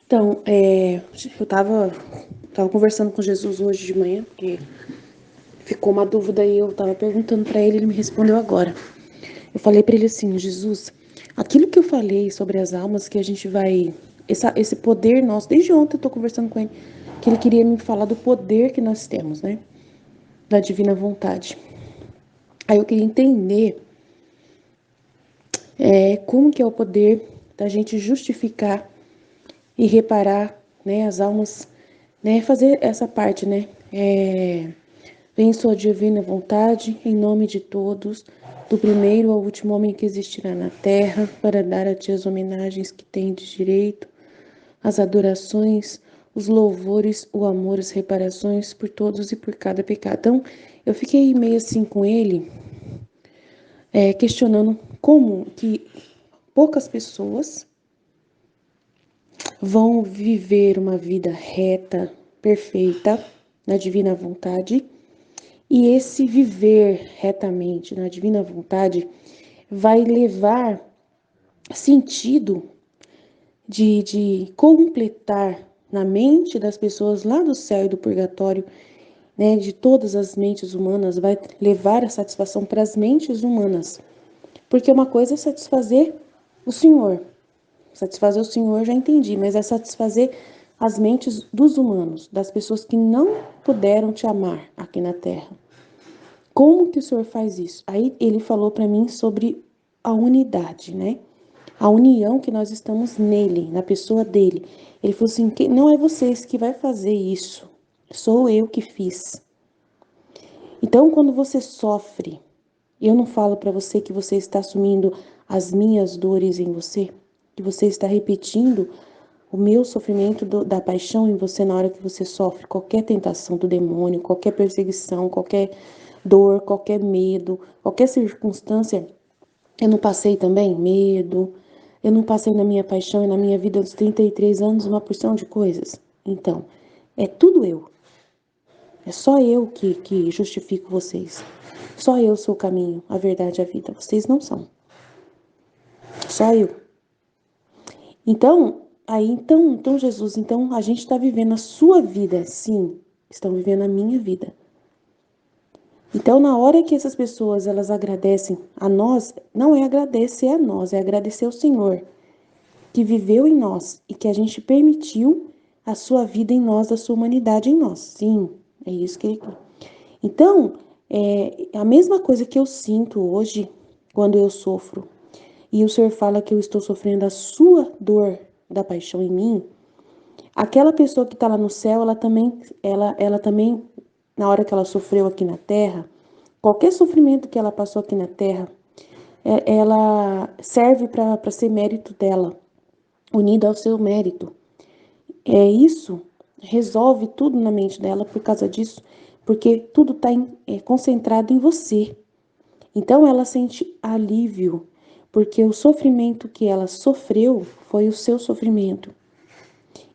Então, eu tava conversando com Jesus hoje de manhã, porque ficou uma dúvida e eu tava perguntando pra ele, ele me respondeu agora. Eu falei pra ele assim, Jesus, aquilo que eu falei sobre as almas que a gente vai, esse poder nosso, desde ontem eu tô conversando com ele, que ele queria me falar do poder que nós temos, né? Da divina vontade. Aí eu queria entender como que é o poder da gente justificar e reparar, né, as almas, né, fazer essa parte, né, vem sua divina vontade, em nome de todos, do primeiro ao último homem que existirá na terra, para dar a ti as homenagens que tem de direito, as adorações, os louvores, o amor, as reparações por todos e por cada pecado. Então, eu fiquei meio assim com ele, questionando como que poucas pessoas vão viver uma vida reta, perfeita, na divina vontade. E esse viver retamente na divina vontade vai levar sentido de completar na mente das pessoas lá do céu e do purgatório, né, de todas as mentes humanas, vai levar a satisfação para as mentes humanas. Porque uma coisa é satisfazer o Senhor. Satisfazer o Senhor já entendi, mas é satisfazer as mentes dos humanos, das pessoas que não puderam te amar aqui na Terra. Como que o Senhor faz isso? Aí ele falou para mim sobre a unidade, né? A união que nós estamos nele, na pessoa dele. Ele falou assim: que não é vocês que vai fazer isso, sou eu que fiz. Então, quando você sofre, eu não falo para você que você está assumindo as minhas dores em você, que você está repetindo o meu sofrimento da paixão em você na hora que você sofre qualquer tentação do demônio, qualquer perseguição, qualquer dor, qualquer medo, qualquer circunstância. Eu não passei também medo, eu não passei na minha paixão e na minha vida dos 33 anos uma porção de coisas. Então, é tudo eu. É só eu que justifico vocês. Só eu sou o caminho, a verdade e a vida. Vocês não são. Só eu. Então, Jesus, então a gente está vivendo a sua vida, sim. Estão vivendo a minha vida. Então, na hora que essas pessoas elas agradecem a nós, não é agradecer a nós, é agradecer ao Senhor que viveu em nós e que a gente permitiu a sua vida em nós, a sua humanidade em nós. Sim, é isso que ele quer. Então, é a mesma coisa que eu sinto hoje quando eu sofro. E o Senhor fala que eu estou sofrendo a sua dor da paixão em mim. Aquela pessoa que está lá no céu, ela também, na hora que ela sofreu aqui na terra, qualquer sofrimento que ela passou aqui na terra, ela serve para ser mérito dela, unida ao seu mérito. É isso, resolve tudo na mente dela por causa disso, porque tudo está concentrado em você. Então ela sente alívio, porque o sofrimento que ela sofreu foi o seu sofrimento.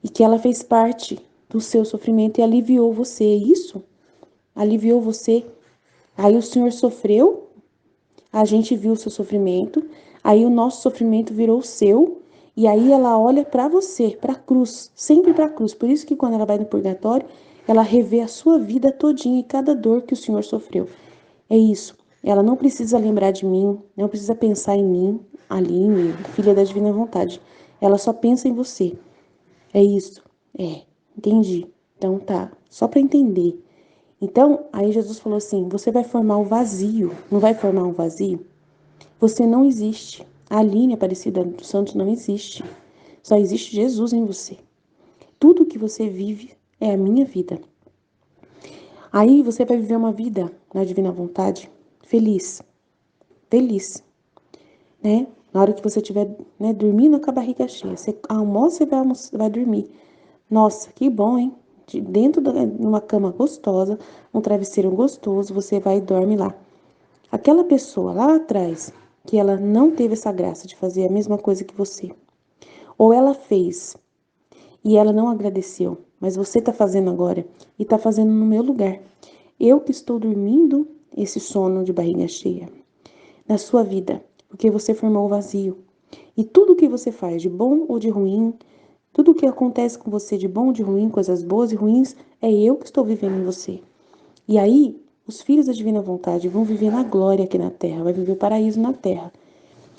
E que ela fez parte do seu sofrimento e aliviou você. É isso? Aliviou você. Aí o Senhor sofreu, a gente viu o seu sofrimento, aí o nosso sofrimento virou o seu, e aí ela olha para você, para a cruz, sempre para a cruz. Por isso que quando ela vai no purgatório, ela revê a sua vida todinha e cada dor que o Senhor sofreu. É isso. Ela não precisa lembrar de mim, não precisa pensar em mim, Aline, filha da divina vontade. Ela só pensa em você. É isso. É, entendi. Então tá, só para entender. Então, aí Jesus falou assim: você vai formar o vazio, não vai formar um vazio? Você não existe. A linha Aparecida dos Santos não existe. Só existe Jesus em você. Tudo que você vive é a minha vida. Aí você vai viver uma vida na divina vontade feliz, feliz, né? Na hora que você estiver, né, dormindo com a barriga cheia, você almoça e vai dormir. Nossa, que bom, hein? Dentro de uma cama gostosa, um travesseiro gostoso, você vai e dorme lá. Aquela pessoa lá atrás, que ela não teve essa graça de fazer a mesma coisa que você, ou ela fez e ela não agradeceu, mas você tá fazendo agora e tá fazendo no meu lugar. Eu que estou dormindo esse sono de barriga cheia na sua vida, porque você formou o vazio. E tudo que você faz, de bom ou de ruim, Tudo o que acontece com você de bom, de ruim, coisas boas e ruins, é eu que estou vivendo em você. E aí, os filhos da divina vontade vão viver na glória aqui na terra, vai viver o paraíso na terra.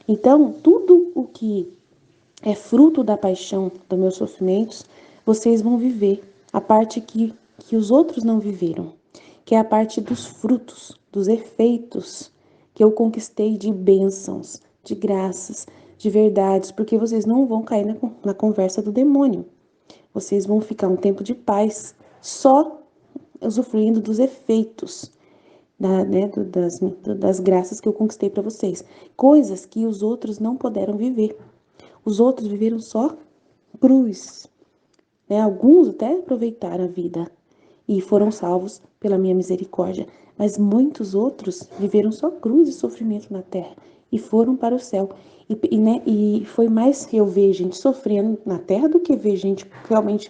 Então, tudo o que é fruto da paixão, dos meus sofrimentos, vocês vão viver a parte que os outros não viveram, que é a parte dos frutos, dos efeitos que eu conquistei de bênçãos, de graças, de verdades, porque vocês não vão cair na conversa do demônio. Vocês vão ficar um tempo de paz só usufruindo dos efeitos das graças que eu conquistei para vocês. Coisas que os outros não puderam viver. Os outros viveram só cruz. Né? Alguns até aproveitaram a vida e foram salvos pela minha misericórdia. Mas muitos outros viveram só cruz e sofrimento na terra e foram para o céu. E foi mais eu ver gente sofrendo na terra do que ver gente realmente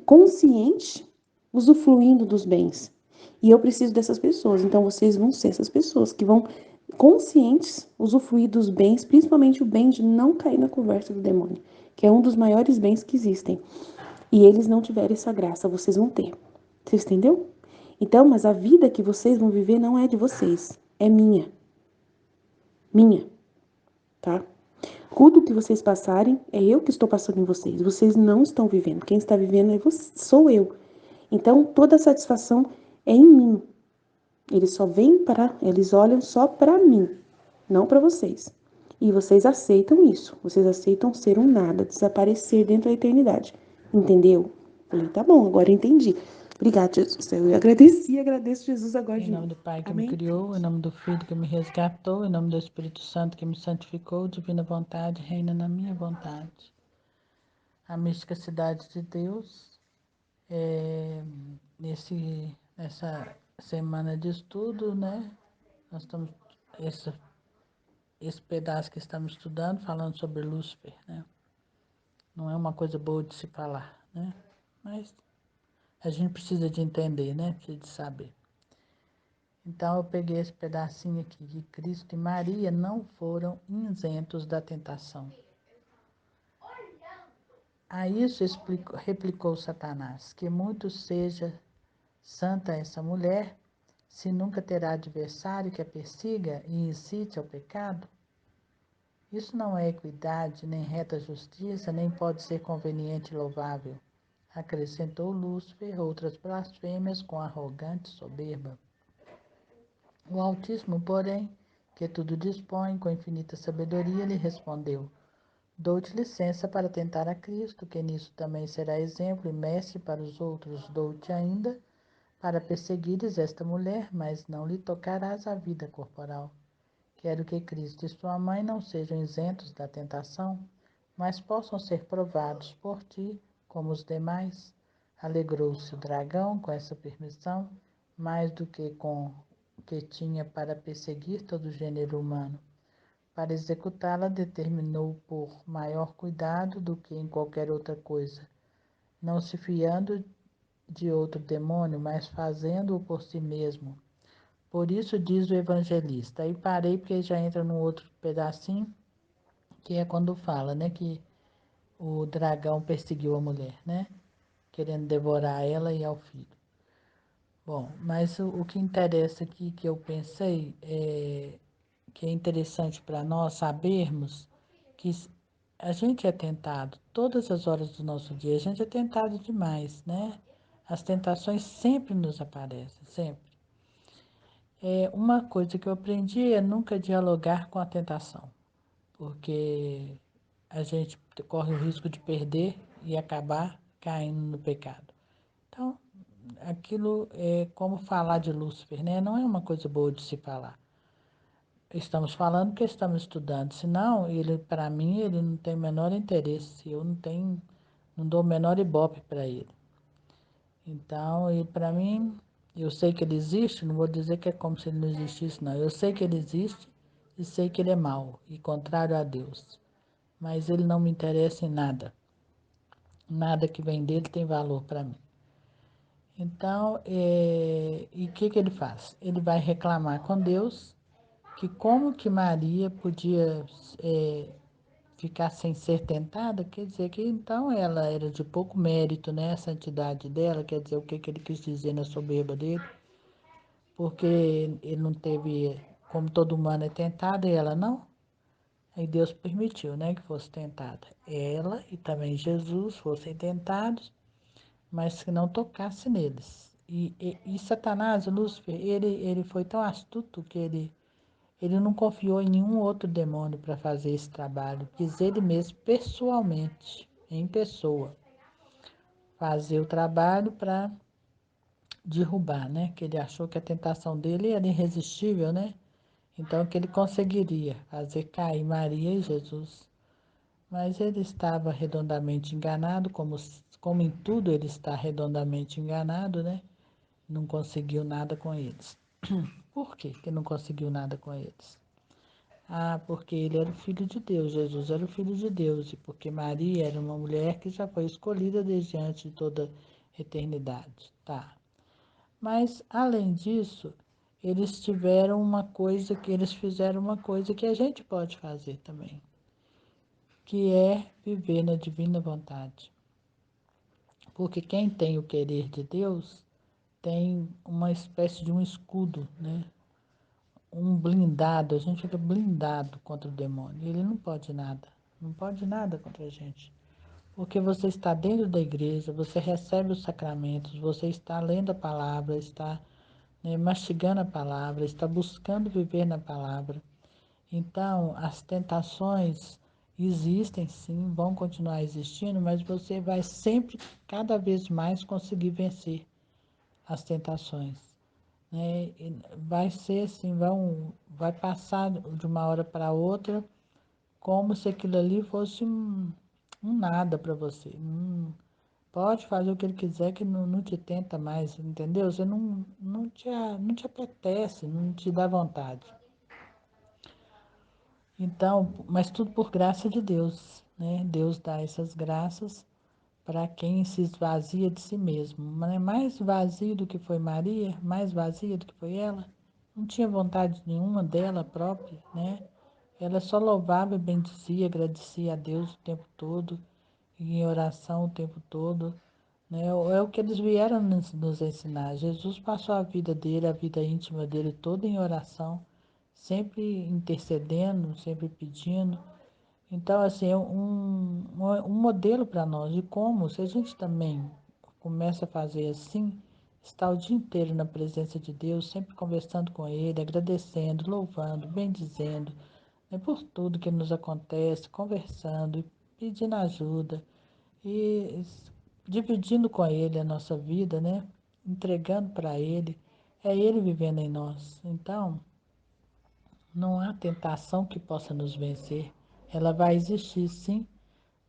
consciente usufruindo dos bens. E eu preciso dessas pessoas. Então vocês vão ser essas pessoas que vão conscientes usufruir dos bens, principalmente o bem de não cair na conversa do demônio, que é um dos maiores bens que existem. E eles não tiverem essa graça, vocês vão ter. Vocês entendeu? Então, mas a vida que vocês vão viver não é de vocês, é minha. Minha, tá? Tudo que vocês passarem é eu que estou passando em vocês. Vocês não estão vivendo. Quem está vivendo é você, sou eu. Então, toda a satisfação é em mim. Eles olham só para mim, não para vocês. E vocês aceitam isso. Vocês aceitam ser um nada, desaparecer dentro da eternidade. Entendeu? Falei, tá bom, agora eu entendi. Obrigada, Jesus. Eu agradeci, agradeço Jesus agora Em de nome novo. do Pai que me Amém? criou, em nome do Filho que me resgatou, em nome do Espírito Santo que me santificou, divina vontade reina na minha vontade. A mística cidade de Deus, nessa semana de estudo, né? Nós estamos, esse pedaço que estamos estudando, falando sobre Lúcifer, né? Não é uma coisa boa de se falar, né? Mas a gente precisa de entender, né? Precisa de saber. Então, eu peguei esse pedacinho aqui, que Cristo e Maria não foram isentos da tentação. A isso replicou Satanás, que muito seja santa essa mulher, se nunca terá adversário que a persiga e incite ao pecado. Isso não é equidade, nem reta justiça, nem pode ser conveniente e louvável. Acrescentou Lúcifer outras blasfêmias com arrogante soberba. O Altíssimo, porém, que tudo dispõe com infinita sabedoria, lhe respondeu: Dou-te licença para tentar a Cristo, que nisso também será exemplo e mestre para os outros. Dou-te ainda para perseguires esta mulher, mas não lhe tocarás a vida corporal. Quero que Cristo e sua mãe não sejam isentos da tentação, mas possam ser provados por ti, como os demais. Alegrou-se o dragão com essa permissão, mais do que com o que tinha para perseguir todo o gênero humano. Para executá-la, determinou por maior cuidado do que em qualquer outra coisa, não se fiando de outro demônio, mas fazendo-o por si mesmo. Por isso diz o evangelista. Aí parei porque já entra num outro pedacinho, que é quando fala, né, que o dragão perseguiu a mulher, né, querendo devorar ela e ao filho. Bom, mas o que interessa aqui, que eu pensei, que é interessante para nós sabermos que a gente é tentado todas as horas do nosso dia, a gente é tentado demais, né? As tentações sempre nos aparecem, sempre. Uma coisa que eu aprendi é nunca dialogar com a tentação, porque a gente corre o risco de perder e acabar caindo no pecado. Então, aquilo é como falar de Lúcifer, né? Não é uma coisa boa de se falar. Estamos falando porque estamos estudando, senão ele, para mim, ele não tem o menor interesse, eu não dou o menor ibope para ele. Então, e para mim, eu sei que ele existe, não vou dizer que é como se ele não existisse, não. Eu sei que ele existe e sei que ele é mau e contrário a Deus. Mas ele não me interessa em nada. Nada que vem dele tem valor para mim. Então, e o que ele faz? Ele vai reclamar com Deus que como que Maria podia ficar sem ser tentada, quer dizer que então ela era de pouco mérito, né? A santidade dela, quer dizer, o que ele quis dizer na soberba dele, porque ele não teve, como todo humano é tentado, e ela não. Aí Deus permitiu, né, que fosse tentada. Ela e também Jesus fossem tentados, mas que não tocasse neles. E Satanás, Lúcifer, ele foi tão astuto que ele não confiou em nenhum outro demônio para fazer esse trabalho. Quis ele mesmo, pessoalmente, em pessoa, fazer o trabalho para derrubar, né? Que ele achou que a tentação dele era irresistível, né? Então que ele conseguiria fazer cair Maria e Jesus. Mas ele estava redondamente enganado, como em tudo ele está redondamente enganado, né? Não conseguiu nada com eles. Por que que não conseguiu nada com eles? Ah, porque ele era o filho de Deus, Jesus era o filho de Deus, e porque Maria era uma mulher que já foi escolhida desde antes de toda eternidade. Tá. Mas, além disso, eles fizeram uma coisa que a gente pode fazer também, que é viver na divina vontade. Porque quem tem o querer de Deus tem uma espécie de um escudo, né? Um blindado, a gente fica blindado contra o demônio. Ele não pode nada, não pode nada contra a gente. Porque você está dentro da igreja, você recebe os sacramentos, você está lendo a palavra, está, né, mastigando a palavra, está buscando viver na palavra. Então, as tentações existem sim, vão continuar existindo, mas você vai sempre, cada vez mais, conseguir vencer as tentações, né? E vai ser assim, vai passar de uma hora para outra como se aquilo ali fosse um nada para você. Pode fazer o que ele quiser que não te tenta mais, entendeu? Você não te apetece, não te dá vontade. Então, mas tudo por graça de Deus, né? Deus dá essas graças para quem se esvazia de si mesmo. Mas é mais vazio do que foi Maria, mais vazia do que foi ela. Não tinha vontade nenhuma dela própria, né? Ela só louvava, bendizia, agradecia a Deus o tempo todo, e em oração o tempo todo, né? É o que eles vieram nos ensinar. Jesus passou a vida dele, a vida íntima dele toda em oração, sempre intercedendo, sempre pedindo. Então, assim, é um modelo para nós de como, se a gente também começa a fazer assim, está o dia inteiro na presença de Deus, sempre conversando com Ele, agradecendo, louvando, bendizendo, né, por tudo que nos acontece, conversando, pedindo ajuda e dividindo com Ele a nossa vida, né? Entregando para Ele, é Ele vivendo em nós. Então, não há tentação que possa nos vencer. Ela vai existir, sim,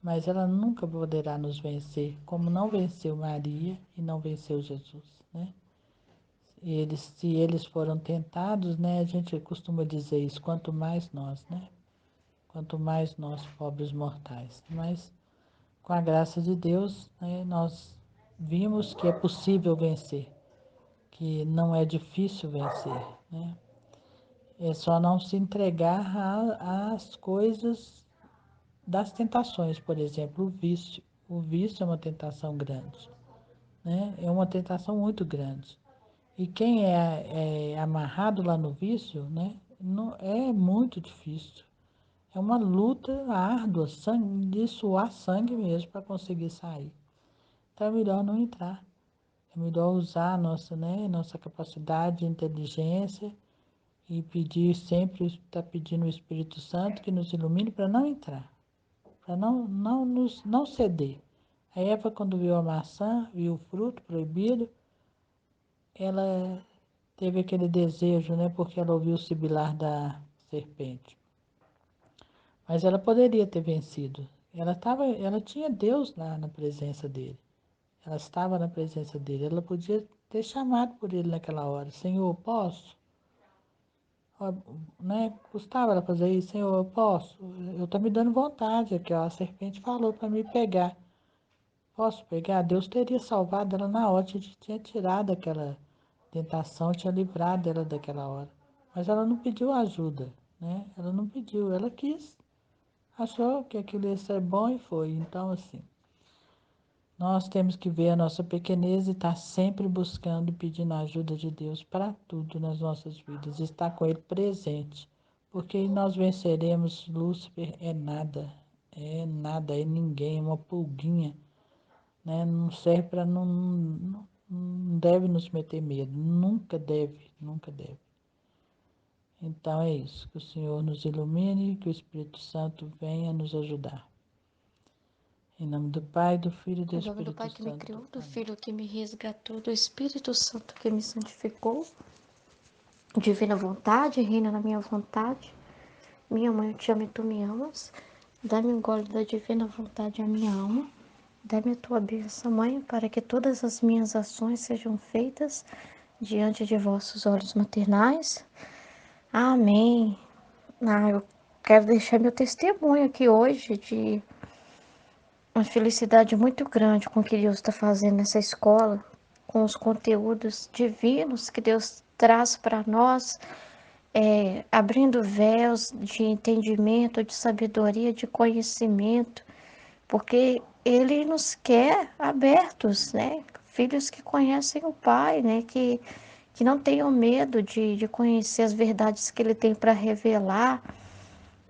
mas ela nunca poderá nos vencer, como não venceu Maria e não venceu Jesus, né? Se eles foram tentados, né? A gente costuma dizer isso, quanto mais nós, né? Quanto mais nós, pobres mortais. Mas, com a graça de Deus, né, nós vimos que é possível vencer, que não é difícil vencer, né? É só não se entregar às coisas das tentações, por exemplo, o vício. O vício é uma tentação grande, né? É uma tentação muito grande. E quem é amarrado lá no vício, né? Não, é muito difícil. É uma luta árdua, sangue, de suar sangue mesmo para conseguir sair. Então é melhor não entrar. É melhor usar a nossa, né, nossa capacidade de inteligência e pedir sempre, estar pedindo o Espírito Santo que nos ilumine para não entrar, para não ceder. A Eva, quando viu a maçã, viu o fruto proibido, ela teve aquele desejo, né? Porque ela ouviu o sibilar da serpente. Mas ela poderia ter vencido. Ela tinha Deus lá na presença dele. Ela estava na presença dele. Ela podia ter chamado por ele naquela hora. Senhor, posso? Ó, né? Custava ela fazer isso. Senhor, eu posso? Eu estou me dando vontade aqui, ó. A serpente falou para me pegar. Posso pegar? Deus teria salvado ela na hora, tinha tirado aquela tentação, tinha livrado ela daquela hora. Mas ela não pediu ajuda, né? Ela não pediu, ela quis. achou que aquilo ia ser bom e foi. Então, assim, nós temos que ver a nossa pequenez e estar sempre buscando e pedindo a ajuda de Deus para tudo nas nossas vidas, estar com Ele presente, porque nós venceremos. Lúcifer é nada, é ninguém, é uma pulguinha, né? Não serve para, não deve nos meter medo, nunca deve, nunca deve. Então é isso, que o Senhor nos ilumine, que o Espírito Santo venha nos ajudar. Em nome do Pai, do Filho e do Em nome do Espírito Pai que me Santo. criou, do Amém. Filho que me resgatou, do Espírito Santo que me santificou, divina vontade, reina na minha vontade. Minha mãe, eu te amo e tu me amas. Dá-me um gole da divina vontade à minha alma. Dá-me a tua bênção, Mãe, para que todas as minhas ações sejam feitas diante de vossos olhos maternais. Amém. Eu quero deixar meu testemunho aqui hoje de uma felicidade muito grande com o que Deus está fazendo nessa escola, com os conteúdos divinos que Deus traz para nós, abrindo véus de entendimento, de sabedoria, de conhecimento, porque Ele nos quer abertos, né? Filhos que conhecem o Pai, né? Que não tenham medo de conhecer as verdades que Ele tem para revelar.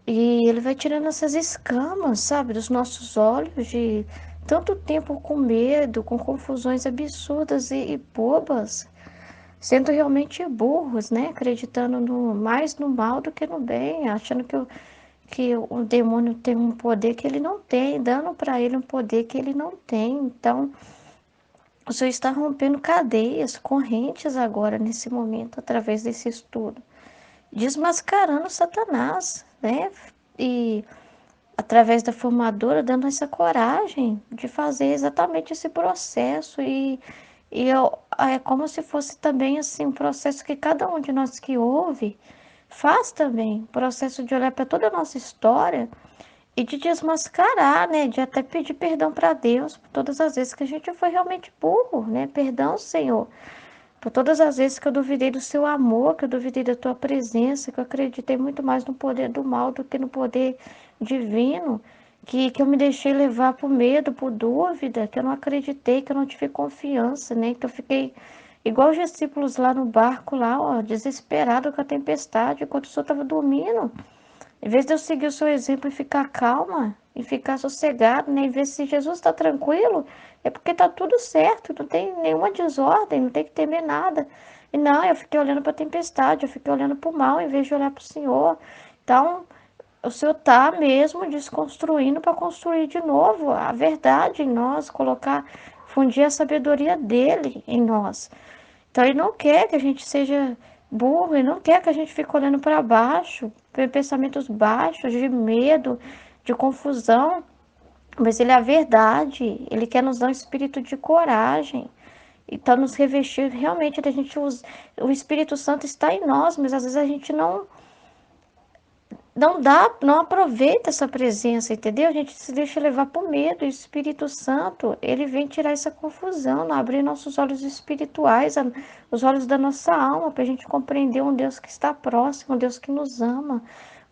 E Ele vai tirando essas escamas, sabe, dos nossos olhos de tanto tempo com medo, com confusões absurdas e bobas, sendo realmente burros, né? Acreditando mais no mal do que no bem, achando que o demônio tem um poder que ele não tem, dando para ele um poder que ele não tem. Então, o Senhor está rompendo cadeias, correntes agora, nesse momento, através desse estudo, desmascarando Satanás, né? E através da formadora, dando essa coragem de fazer exatamente esse processo é como se fosse também assim um processo que cada um de nós que ouve faz também, processo de olhar para toda a nossa história e de desmascarar, né, de até pedir perdão para Deus por todas as vezes que a gente foi realmente burro, né? Perdão, Senhor, por todas as vezes que eu duvidei do seu amor, que eu duvidei da tua presença, que eu acreditei muito mais no poder do mal do que no poder divino, que eu me deixei levar por medo, por dúvida, que eu não acreditei, que eu não tive confiança, né? Que eu fiquei igual os discípulos lá no barco, lá, ó, desesperado com a tempestade, enquanto o senhor estava dormindo. Em vez de eu seguir o seu exemplo e ficar calma, e ficar sossegado, né? E ver se Jesus está tranquilo, é porque está tudo certo, não tem nenhuma desordem, não tem que temer nada. E não, eu fiquei olhando para a tempestade, eu fiquei olhando para o mal, em vez de olhar para o Senhor. Então, o Senhor está mesmo desconstruindo para construir de novo a verdade em nós, colocar, fundir a sabedoria dele em nós. Então ele não quer que a gente seja burro, ele não quer que a gente fique olhando para baixo, pensamentos baixos, de medo, de confusão, mas ele é a verdade, ele quer nos dar um espírito de coragem. Então nos revestir realmente da gente o Espírito Santo está em nós, mas às vezes a gente não aproveita essa presença, entendeu? A gente se deixa levar por medo. E o Espírito Santo, ele vem tirar essa confusão, abrir nossos olhos espirituais, os olhos da nossa alma, para a gente compreender um Deus que está próximo, um Deus que nos ama,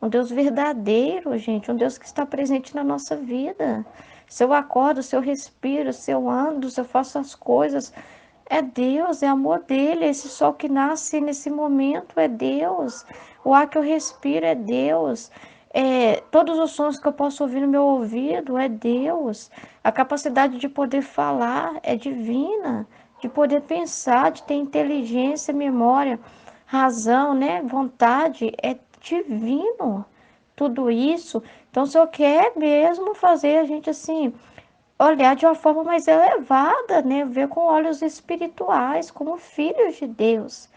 um Deus verdadeiro, gente, um Deus que está presente na nossa vida. Se eu acordo, se eu respiro, se eu ando, se eu faço as coisas, é Deus, é amor dele. Esse sol que nasce nesse momento é Deus. O ar que eu respiro é Deus. Todos os sons que eu posso ouvir no meu ouvido é Deus. A capacidade de poder falar é divina, de poder pensar, de ter inteligência, memória, razão, né? Vontade é divino. Tudo isso. Então, o Senhor quer mesmo fazer a gente assim olhar de uma forma mais elevada, né? Ver com olhos espirituais, como filhos de Deus.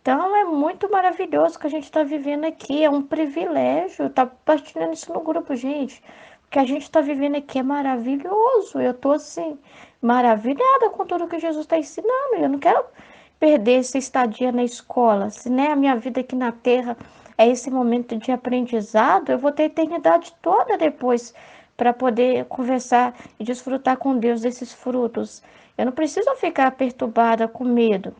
Então é muito maravilhoso o que a gente está vivendo aqui, é um privilégio. Tá partilhando isso no grupo, gente. O que a gente está vivendo aqui é maravilhoso. Eu tô assim, maravilhada com tudo que Jesus está ensinando. Eu não quero perder essa estadia na escola. Se né, a minha vida aqui na Terra é esse momento de aprendizado, eu vou ter a eternidade toda depois para poder conversar e desfrutar com Deus desses frutos. Eu não preciso ficar perturbada com medo.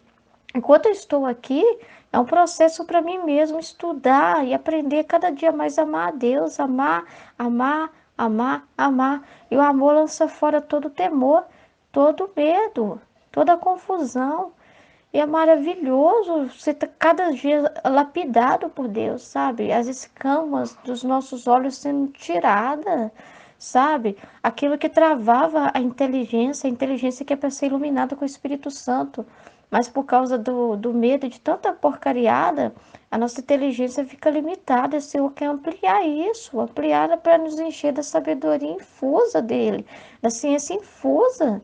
Enquanto eu estou aqui, é um processo para mim mesmo estudar e aprender cada dia mais a amar a Deus, amar, amar, amar, amar. E o amor lança fora todo temor, todo medo, toda confusão. E é maravilhoso você tá cada dia lapidado por Deus, sabe? As escamas dos nossos olhos sendo tiradas, sabe? Aquilo que travava a inteligência que é para ser iluminada com o Espírito Santo. Mas por causa do medo de tanta porcariada, a nossa inteligência fica limitada. O Senhor quer ampliar isso, ampliar para nos encher da sabedoria infusa dele, da ciência infusa.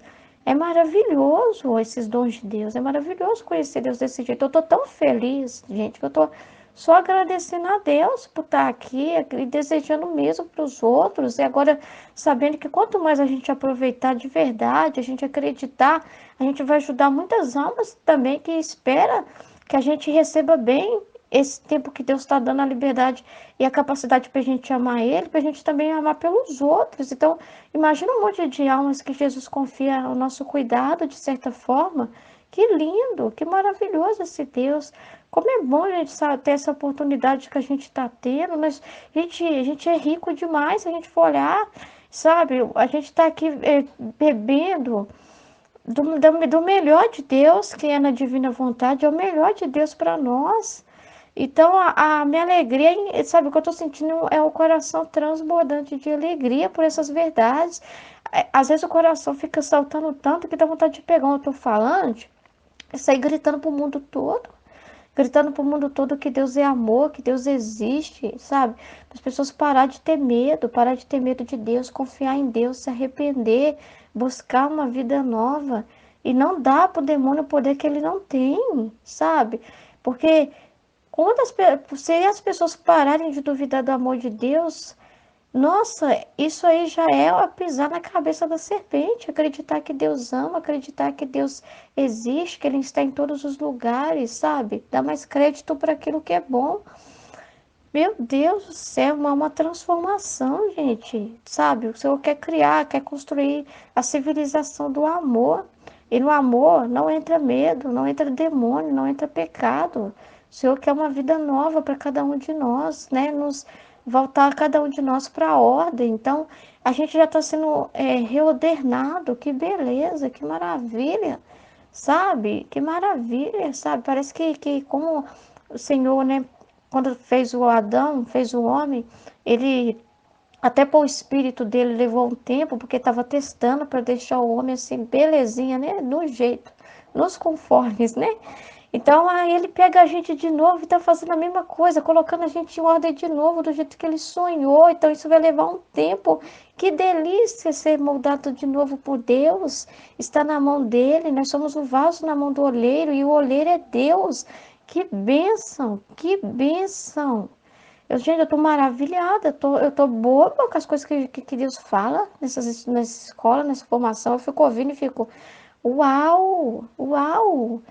É maravilhoso esses dons de Deus, é maravilhoso conhecer Deus desse jeito. Eu estou tão feliz, gente, que eu estou só agradecendo a Deus por estar aqui e desejando mesmo para os outros. E agora sabendo que quanto mais a gente aproveitar de verdade, a gente acreditar, a gente vai ajudar muitas almas também que espera que a gente receba bem esse tempo que Deus está dando a liberdade e a capacidade para a gente amar Ele, para a gente também amar pelos outros. Então, imagina um monte de almas que Jesus confia ao nosso cuidado, de certa forma. Que lindo, que maravilhoso esse Deus. Como é bom a gente ter essa oportunidade que a gente está tendo. Mas a gente é rico demais se a gente for olhar, sabe? A gente está aqui bebendo do melhor de Deus, que é na divina vontade, é o melhor de Deus para nós. Então, a minha alegria, sabe, o que eu estou sentindo é o coração transbordante de alegria por essas verdades. Às vezes o coração fica saltando tanto que dá vontade de pegar um alto-falante e sair gritando para o mundo todo que Deus é amor, que Deus existe, sabe? Para as pessoas parar de ter medo de Deus, confiar em Deus, se arrepender, buscar uma vida nova e não dar para o demônio o poder que ele não tem, sabe? Porque se as pessoas pararem de duvidar do amor de Deus, nossa, isso aí já é a pisar na cabeça da serpente. Acreditar que Deus ama, acreditar que Deus existe, que Ele está em todos os lugares, sabe? Dar mais crédito para aquilo que é bom. Meu Deus do céu, uma transformação, gente, sabe? O Senhor quer criar, quer construir a civilização do amor. E no amor não entra medo, não entra demônio, não entra pecado. O Senhor quer uma vida nova para cada um de nós, né? Nos voltar cada um de nós para a ordem. Então, a gente já está sendo reordenado. Que beleza, que maravilha, sabe? Que maravilha, sabe? Parece que como o Senhor, né? Quando fez o Adão, fez o homem, ele até para o espírito dele levou um tempo, porque estava testando para deixar o homem assim, belezinha, né? No jeito, nos conformes, né? Então aí ele pega a gente de novo e está fazendo a mesma coisa, colocando a gente em ordem de novo, do jeito que ele sonhou. Então isso vai levar um tempo. Que delícia ser moldado de novo por Deus. Está na mão dele, nós somos o vaso na mão do olheiro e o olheiro é Deus. Que bênção, que bênção. Gente, eu tô maravilhada, eu tô boba com as coisas que Deus fala nessa escola, nessa formação. Eu fico ouvindo e fico, uau, uau.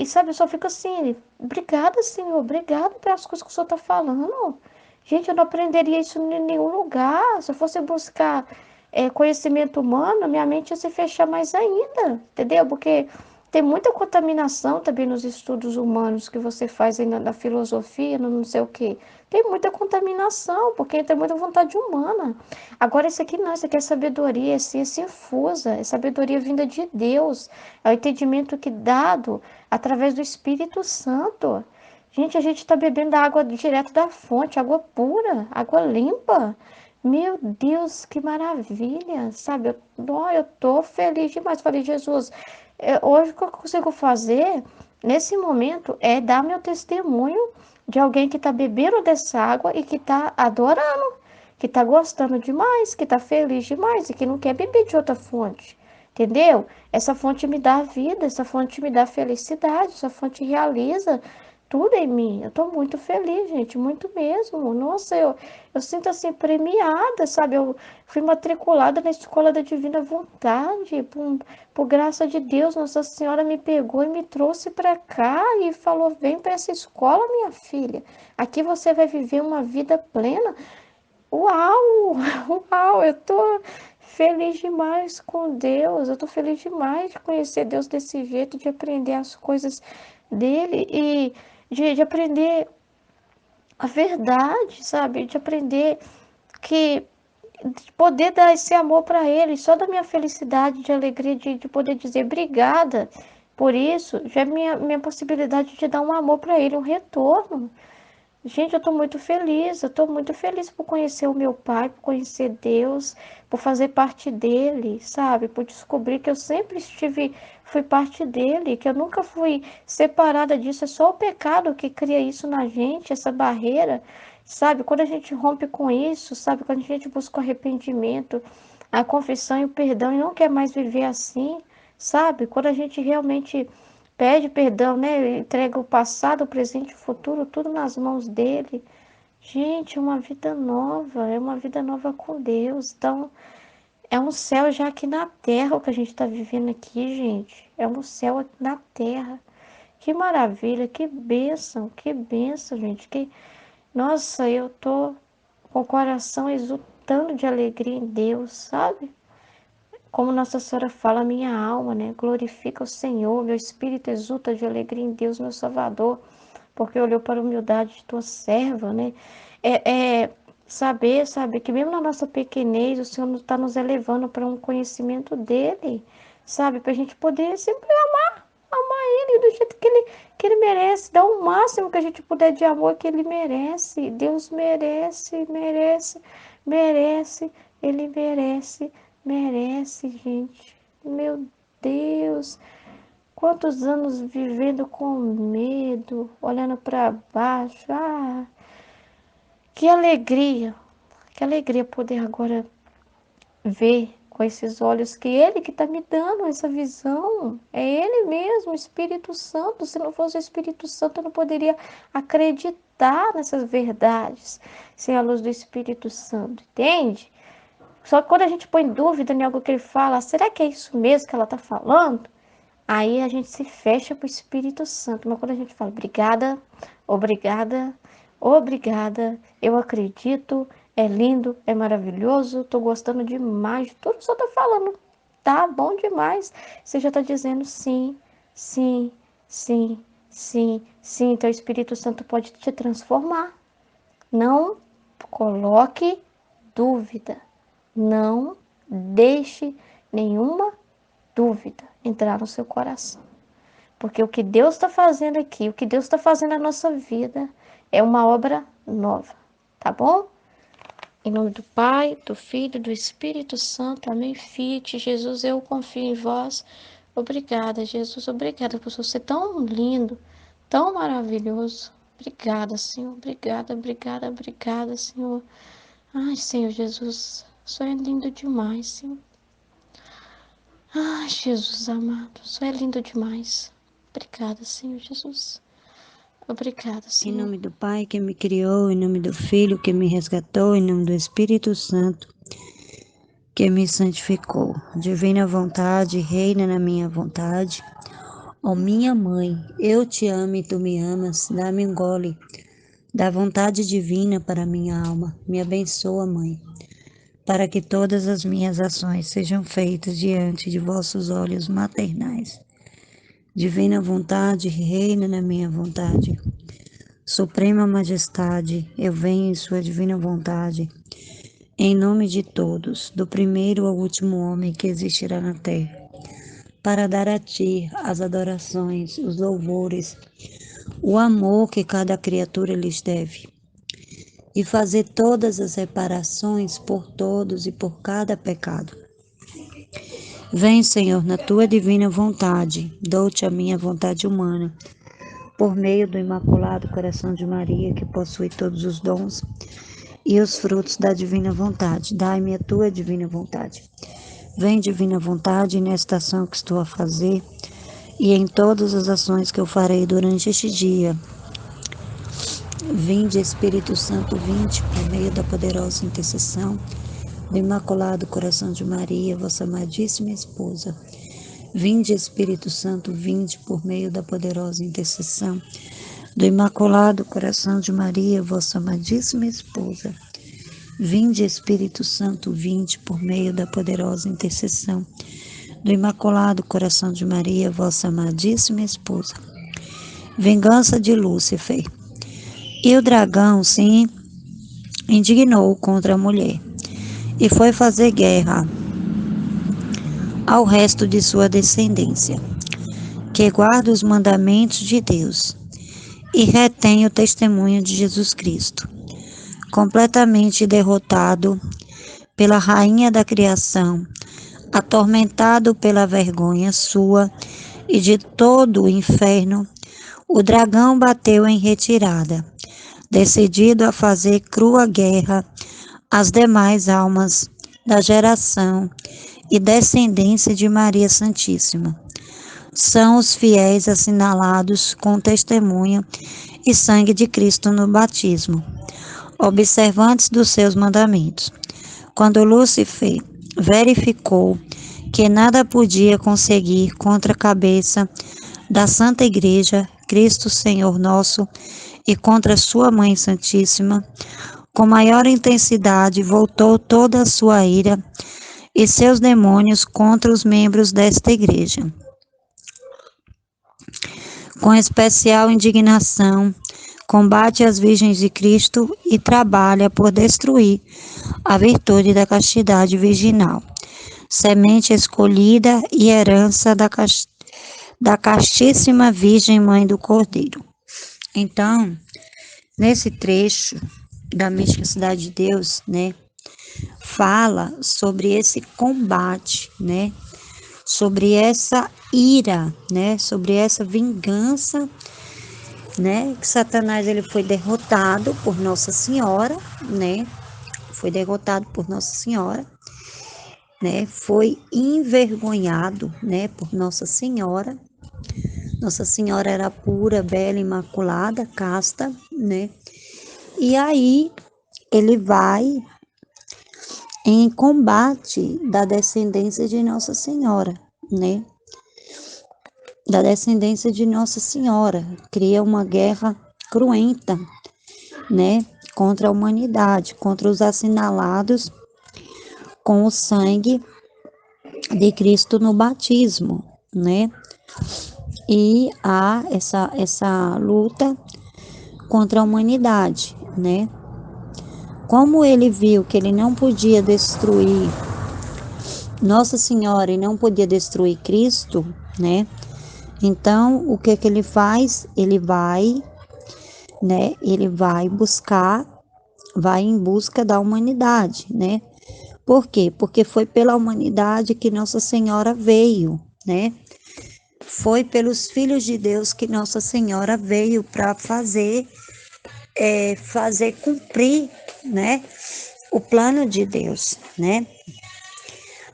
Sabe, eu só fico assim, obrigada, Senhor, obrigada pelas coisas que o Senhor tá falando. Gente, eu não aprenderia isso em nenhum lugar. Se eu fosse buscar conhecimento humano, minha mente ia se fechar mais ainda, entendeu? Porque tem muita contaminação também nos estudos humanos que você faz aí na filosofia, no não sei o quê. Tem muita contaminação, porque tem muita vontade humana. Agora, esse aqui não, isso aqui é sabedoria, é ciência infusa, é sabedoria vinda de Deus, é o entendimento que dado através do Espírito Santo. Gente, a gente está bebendo água direto da fonte, água pura, água limpa. Meu Deus, que maravilha, sabe? Eu tô feliz demais. Falei, Jesus, hoje o que eu consigo fazer nesse momento é dar meu testemunho de alguém que está bebendo dessa água e que está adorando, que está gostando demais, que está feliz demais e que não quer beber de outra fonte. Entendeu? Essa fonte me dá vida, essa fonte me dá felicidade, essa fonte realiza tudo em mim. Eu tô muito feliz, gente, muito mesmo. Nossa, eu sinto assim premiada, sabe? Eu fui matriculada na Escola da Divina Vontade, por graça de Deus, Nossa Senhora me pegou e me trouxe para cá e falou: "Vem para essa escola, minha filha. Aqui você vai viver uma vida plena". Uau! Uau, eu tô feliz demais com Deus, eu tô feliz demais de conhecer Deus desse jeito, de aprender as coisas dele e de aprender a verdade, sabe? De aprender que de poder dar esse amor para ele, só da minha felicidade, de alegria, de poder dizer obrigada por isso, já é minha possibilidade de dar um amor para ele, um retorno. Gente, eu tô muito feliz por conhecer o meu pai, por conhecer Deus, por fazer parte dele, sabe? Por descobrir que eu sempre fui parte dele, que eu nunca fui separada disso. É só o pecado que cria isso na gente, essa barreira, sabe? Quando a gente rompe com isso, sabe? Quando a gente busca o arrependimento, a confissão e o perdão e não quer mais viver assim, sabe? Quando a gente realmente pede perdão, né? Entrega o passado, o presente e o futuro, tudo nas mãos dele. Gente, é uma vida nova com Deus. Então, é um céu já aqui na terra o que a gente está vivendo aqui, gente. É um céu aqui na terra. Que maravilha, que bênção, gente. Nossa, eu tô com o coração exultando de alegria em Deus, sabe? Como Nossa Senhora fala, minha alma, né? Glorifica o Senhor, meu espírito exulta de alegria em Deus, meu Salvador, porque olhou para a humildade de tua serva, né? Saber que mesmo na nossa pequenez, o Senhor está nos elevando para um conhecimento dele, sabe? Para a gente poder sempre amar ele do jeito que ele merece, dar o máximo que a gente puder de amor que ele merece. Deus merece, ele merece, gente. Meu Deus, quantos anos vivendo com medo, olhando para baixo. Que alegria poder agora ver com esses olhos que ele que está me dando essa visão. É ele mesmo, o Espírito Santo. Se não fosse o Espírito Santo, eu não poderia acreditar nessas verdades sem a luz do Espírito Santo, entende? Só que quando a gente põe dúvida em algo que ele fala, será que é isso mesmo que ela está falando? Aí a gente se fecha para o Espírito Santo. Mas quando a gente fala, obrigada, obrigada, obrigada, eu acredito, é lindo, é maravilhoso, tô gostando demais de tudo que o senhor tá falando. Tá bom demais. Você já tá dizendo sim, sim, sim, sim, sim. Então o Espírito Santo pode te transformar. Não coloque dúvida. Não deixe nenhuma dúvida entrar no seu coração. Porque o que Deus está fazendo aqui, o que Deus está fazendo na nossa vida, é uma obra nova. Tá bom? Em nome do Pai, do Filho e do Espírito Santo. Amém. Fiat, Jesus, eu confio em vós. Obrigada, Jesus. Obrigada por você ser tão lindo, tão maravilhoso. Obrigada, Senhor. Obrigada, Senhor. Ai, Senhor Jesus, só é lindo demais, Senhor. Ai, Jesus amado, só é lindo demais. Obrigada, Senhor Jesus. Obrigada, Em Senhor. nome do Pai que me criou, em nome do Filho que me resgatou, em nome do Espírito Santo que me santificou. Divina vontade, reina na minha vontade. Ó minha mãe, eu te amo e tu me amas, dá-me um gole da vontade divina para minha alma. Me abençoa, mãe, para que todas as minhas ações sejam feitas diante de vossos olhos maternais. Divina vontade, reina na minha vontade. Suprema Majestade, eu venho em sua divina vontade, em nome de todos, do primeiro ao último homem que existirá na terra, para dar a ti as adorações, os louvores, o amor que cada criatura lhes deve, e fazer todas as reparações por todos e por cada pecado. Vem, Senhor, na tua divina vontade, dou-te a minha vontade humana, por meio do Imaculado Coração de Maria, que possui todos os dons e os frutos da divina vontade. Dai-me a tua divina vontade. Vem, divina vontade, nesta ação que estou a fazer e em todas as ações que eu farei durante este dia. Vinde, Espírito Santo, vinde por meio da poderosa intercessão do Imaculado Coração de Maria, vossa amadíssima esposa. Vinde, Espírito Santo, vinde por meio da poderosa intercessão do Imaculado Coração de Maria, vossa amadíssima esposa. Vinde, Espírito Santo, vinde por meio da poderosa intercessão do Imaculado Coração de Maria, vossa amadíssima esposa. Vingança de Lúcifer. E o dragão se indignou contra a mulher e foi fazer guerra ao resto de sua descendência, que guarda os mandamentos de Deus e retém o testemunho de Jesus Cristo. Completamente derrotado pela rainha da criação, atormentado pela vergonha sua e de todo o inferno, o dragão bateu em retirada, decidido a fazer crua guerra às demais almas da geração e descendência de Maria Santíssima. São os fiéis assinalados com testemunho e sangue de Cristo no batismo, observantes dos seus mandamentos. Quando Lúcifer verificou que nada podia conseguir contra a cabeça da Santa Igreja, Cristo Senhor nosso, e contra sua Mãe Santíssima, com maior intensidade voltou toda a sua ira e seus demônios contra os membros desta Igreja. Com especial indignação, combate as virgens de Cristo e trabalha por destruir a virtude da castidade virginal, semente escolhida e herança da castíssima Virgem Mãe do Cordeiro. Então, nesse trecho da Mística Cidade de Deus, né, fala sobre esse combate, né, sobre essa ira, né, sobre essa vingança, né, que Satanás ele foi derrotado por Nossa Senhora, né, foi derrotado por Nossa Senhora, né, foi envergonhado, né, por Nossa Senhora. Nossa Senhora era pura, bela, imaculada, casta, né, e aí ele vai em combate da descendência de Nossa Senhora, né, da descendência de Nossa Senhora, cria uma guerra cruenta, né, contra a humanidade, contra os assinalados com o sangue de Cristo no batismo, né, e há essa luta contra a humanidade, né. Como ele viu que ele não podia destruir Nossa Senhora e não podia destruir Cristo, né, então o que ele faz? Ele vai, né, ele vai em busca da humanidade, né. Por quê? Porque foi pela humanidade que Nossa Senhora veio, né? Foi pelos filhos de Deus que Nossa Senhora veio para fazer cumprir, né, o plano de Deus, né?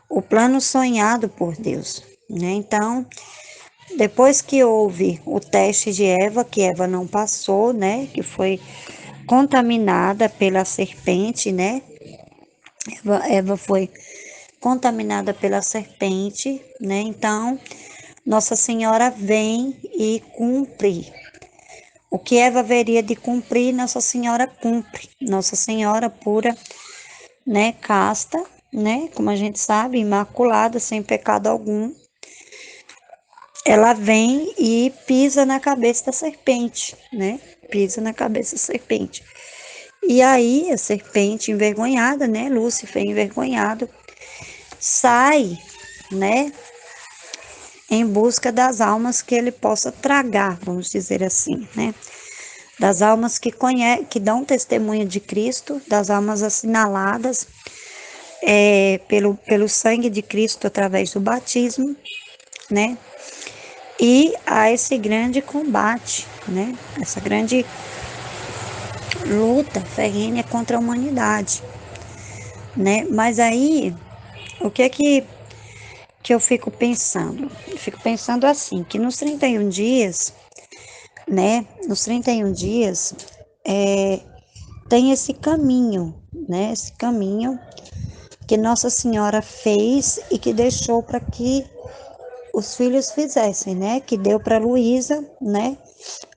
O plano sonhado por Deus, né? Então, depois que houve o teste de Eva, que Eva não passou, né? Que foi contaminada pela serpente, né? Eva foi contaminada pela serpente, né? Então, Nossa Senhora vem e cumpre. O que Eva haveria de cumprir, Nossa Senhora cumpre. Nossa Senhora pura, né? Casta, né? Como a gente sabe, imaculada, sem pecado algum. Ela vem e pisa na cabeça da serpente, né? Pisa na cabeça da serpente. E aí, a serpente envergonhada, né? Lúcifer envergonhado, sai, né, em busca das almas que ele possa tragar, vamos dizer assim, né, das almas que dão testemunho de Cristo, das almas assinaladas pelo sangue de Cristo através do batismo, né, e há esse grande combate, né, essa grande luta ferrenha contra a humanidade, né, mas aí, o que é que eu fico pensando? Eu fico pensando assim, que nos 31 dias, né, tem esse caminho, né, esse caminho que Nossa Senhora fez e que deixou para que os filhos fizessem, né, que deu para Luísa, né,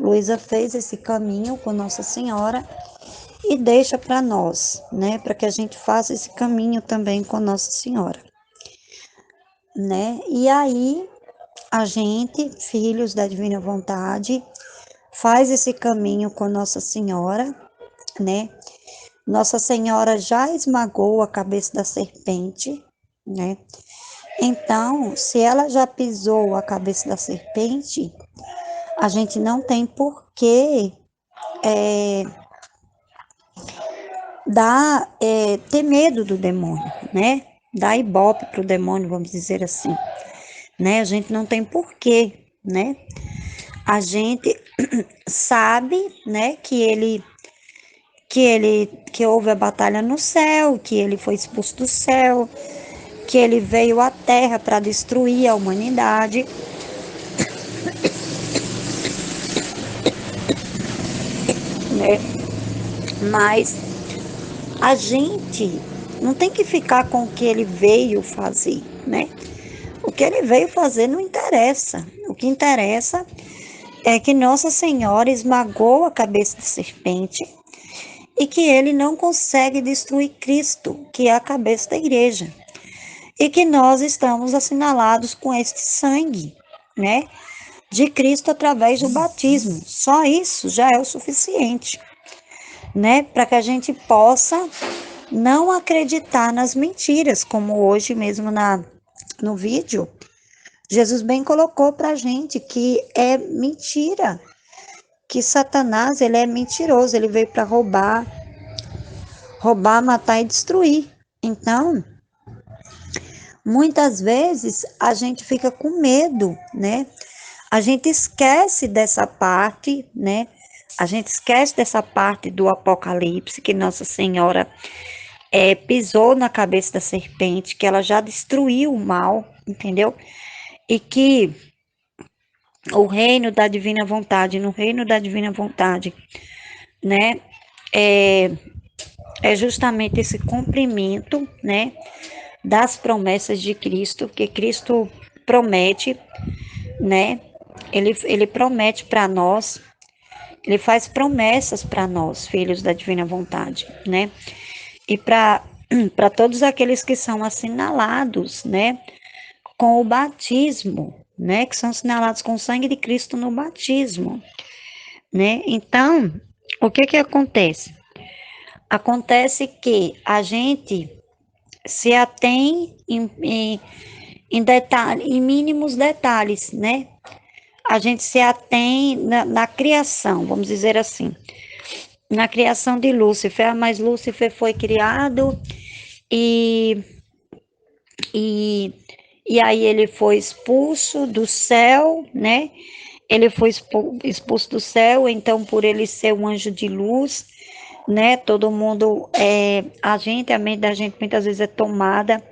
Luísa fez esse caminho com Nossa Senhora e deixa para nós, né? Para que a gente faça esse caminho também com Nossa Senhora, né? E aí a gente, filhos da Divina Vontade, faz esse caminho com Nossa Senhora, né? Nossa Senhora já esmagou a cabeça da serpente, né? Então, se ela já pisou a cabeça da serpente, a gente não tem por que ter medo do demônio, né? Dar ibope para o demônio, vamos dizer assim, né? A gente não tem porquê, né? A gente sabe, né, que houve a batalha no céu, que ele foi expulso do céu, que ele veio à terra para destruir a humanidade. Né? Mas a gente não tem que ficar com o que ele veio fazer, né? O que ele veio fazer não interessa. O que interessa é que Nossa Senhora esmagou a cabeça de serpente e que ele não consegue destruir Cristo, que é a cabeça da igreja. E que nós estamos assinalados com este sangue, né? De Cristo através do batismo. Só isso já é o suficiente, né? Para que a gente possa não acreditar nas mentiras, como hoje mesmo no vídeo, Jesus bem colocou para a gente que é mentira, que Satanás, ele é mentiroso, ele veio para roubar, matar e destruir. Então, muitas vezes a gente fica com medo, né? A gente esquece dessa parte, né? A gente esquece dessa parte do Apocalipse, que Nossa Senhora pisou na cabeça da serpente, que ela já destruiu o mal, entendeu? E que o reino da divina vontade, no reino da divina vontade, né? É justamente esse cumprimento, né? Das promessas de Cristo, que Cristo promete, né? Ele promete para nós, ele faz promessas para nós, filhos da divina vontade, né? E para todos aqueles que são assinalados, né? Com o batismo, né? Que são assinalados com o sangue de Cristo no batismo, né? Então, o que que acontece? Acontece que a gente se atém em mínimos detalhes, né? A gente se atém na criação, vamos dizer assim, na criação de Lúcifer, mas Lúcifer foi criado e, e, e aí ele foi expulso do céu, né? Ele foi expulso do céu, então por ele ser um anjo de luz, né? Todo mundo, a mente da gente muitas vezes é tomada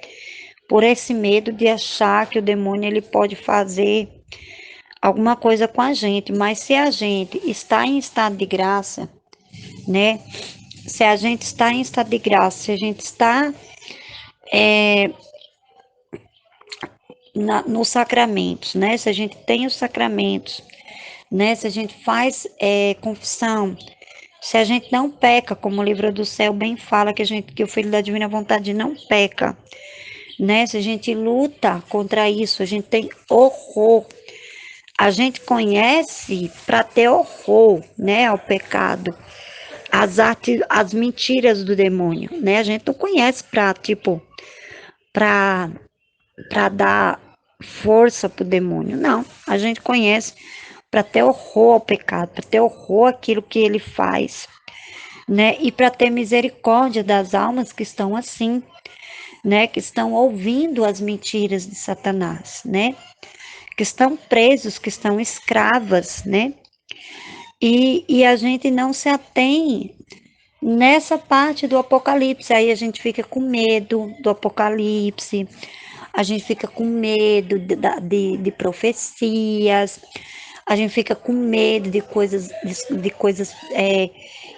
por esse medo de achar que o demônio ele pode fazer alguma coisa com a gente, mas se a gente está em estado de graça, né? Se a gente está em estado de graça, se a gente está nos sacramentos, né? Se a gente tem os sacramentos, né? Se a gente faz confissão, se a gente não peca, como o livro do céu bem fala que o filho da divina vontade não peca, né? Se a gente luta contra isso, a gente tem horror. A gente conhece para ter horror, né, ao pecado, as mentiras do demônio, né? A gente não conhece para dar força pro demônio, não. A gente conhece para ter horror ao pecado, para ter horror àquilo que ele faz, né? E para ter misericórdia das almas que estão assim, né? Que estão ouvindo as mentiras de Satanás, né? Que estão presos, que estão escravas, né? E a gente não se atém nessa parte do Apocalipse. Aí a gente fica com medo do Apocalipse, a gente fica com medo de profecias, a gente fica com medo de coisas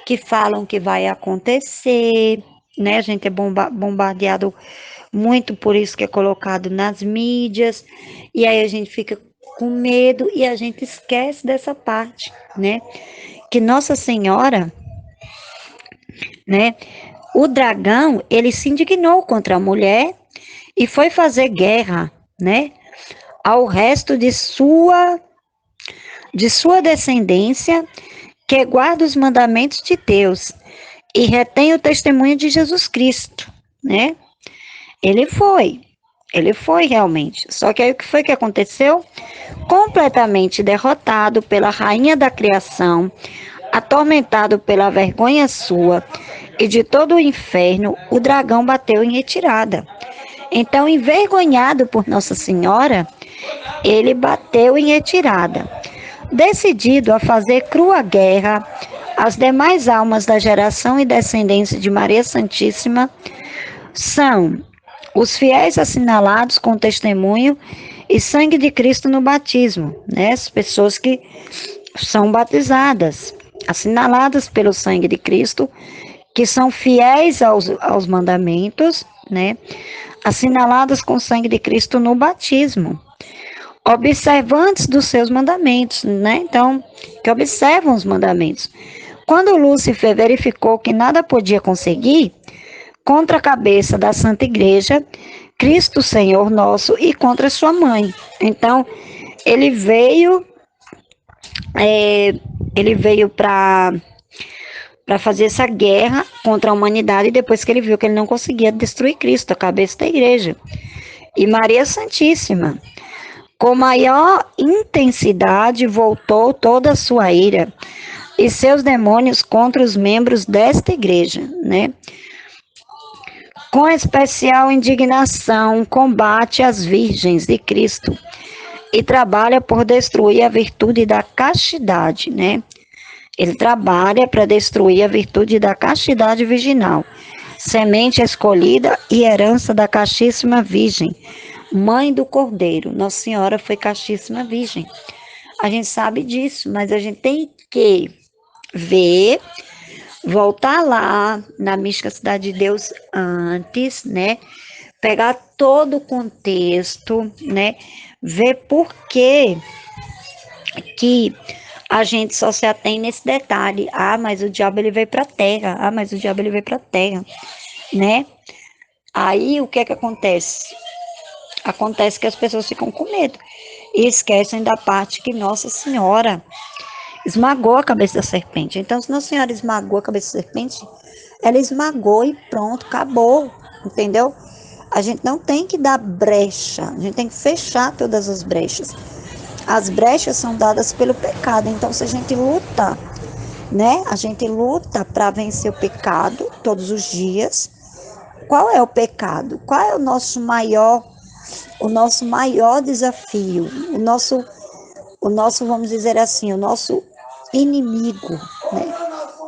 que falam que vai acontecer, né? A gente é bombardeado muito por isso que é colocado nas mídias, e aí a gente fica com medo e a gente esquece dessa parte, né? Que Nossa Senhora, né? O dragão, ele se indignou contra a mulher e foi fazer guerra, né? Ao resto de sua descendência, que guarda os mandamentos de Deus e retém o testemunho de Jesus Cristo, né? Ele foi realmente. Só que aí o que foi que aconteceu? Completamente derrotado pela rainha da criação, atormentado pela vergonha sua e de todo o inferno, o dragão bateu em retirada. Então, envergonhado por Nossa Senhora, ele bateu em retirada. Decidido a fazer crua guerra às demais almas da geração e descendência de Maria Santíssima, são os fiéis assinalados com testemunho e sangue de Cristo no batismo, né? As pessoas que são batizadas, assinaladas pelo sangue de Cristo, que são fiéis aos mandamentos, né? Assinaladas com o sangue de Cristo no batismo, observantes dos seus mandamentos, né? Então, que observam os mandamentos. Quando Lúcifer verificou que nada podia conseguir contra a cabeça da Santa Igreja, Cristo Senhor nosso, e contra sua mãe. Então, ele veio para fazer essa guerra contra a humanidade, depois que ele viu que ele não conseguia destruir Cristo, a cabeça da igreja. E Maria Santíssima, com maior intensidade, voltou toda a sua ira e seus demônios contra os membros desta igreja, né? Com especial indignação, combate as virgens de Cristo e trabalha por destruir a virtude da castidade, né? Ele trabalha para destruir a virtude da castidade virginal, semente escolhida e herança da castíssima Virgem, mãe do Cordeiro. Nossa Senhora foi castíssima Virgem. A gente sabe disso, mas a gente tem que ver, voltar lá na Mística Cidade de Deus antes, né? Pegar todo o contexto, né? Ver por que a gente só se atém nesse detalhe. Ah, mas o diabo ele veio para a terra. Ah, mas o diabo ele veio para a terra, né? Aí o que é que acontece? Acontece que as pessoas ficam com medo e esquecem da parte que Nossa Senhora esmagou a cabeça da serpente. Então, se Nossa Senhora esmagou a cabeça da serpente, ela esmagou e pronto, acabou, entendeu? A gente não tem que dar brecha, a gente tem que fechar todas as brechas. As brechas são dadas pelo pecado, então se a gente luta, né? A gente luta para vencer o pecado todos os dias. Qual é o pecado? Qual é o nosso maior desafio? O nosso, vamos dizer assim, o nosso inimigo, né?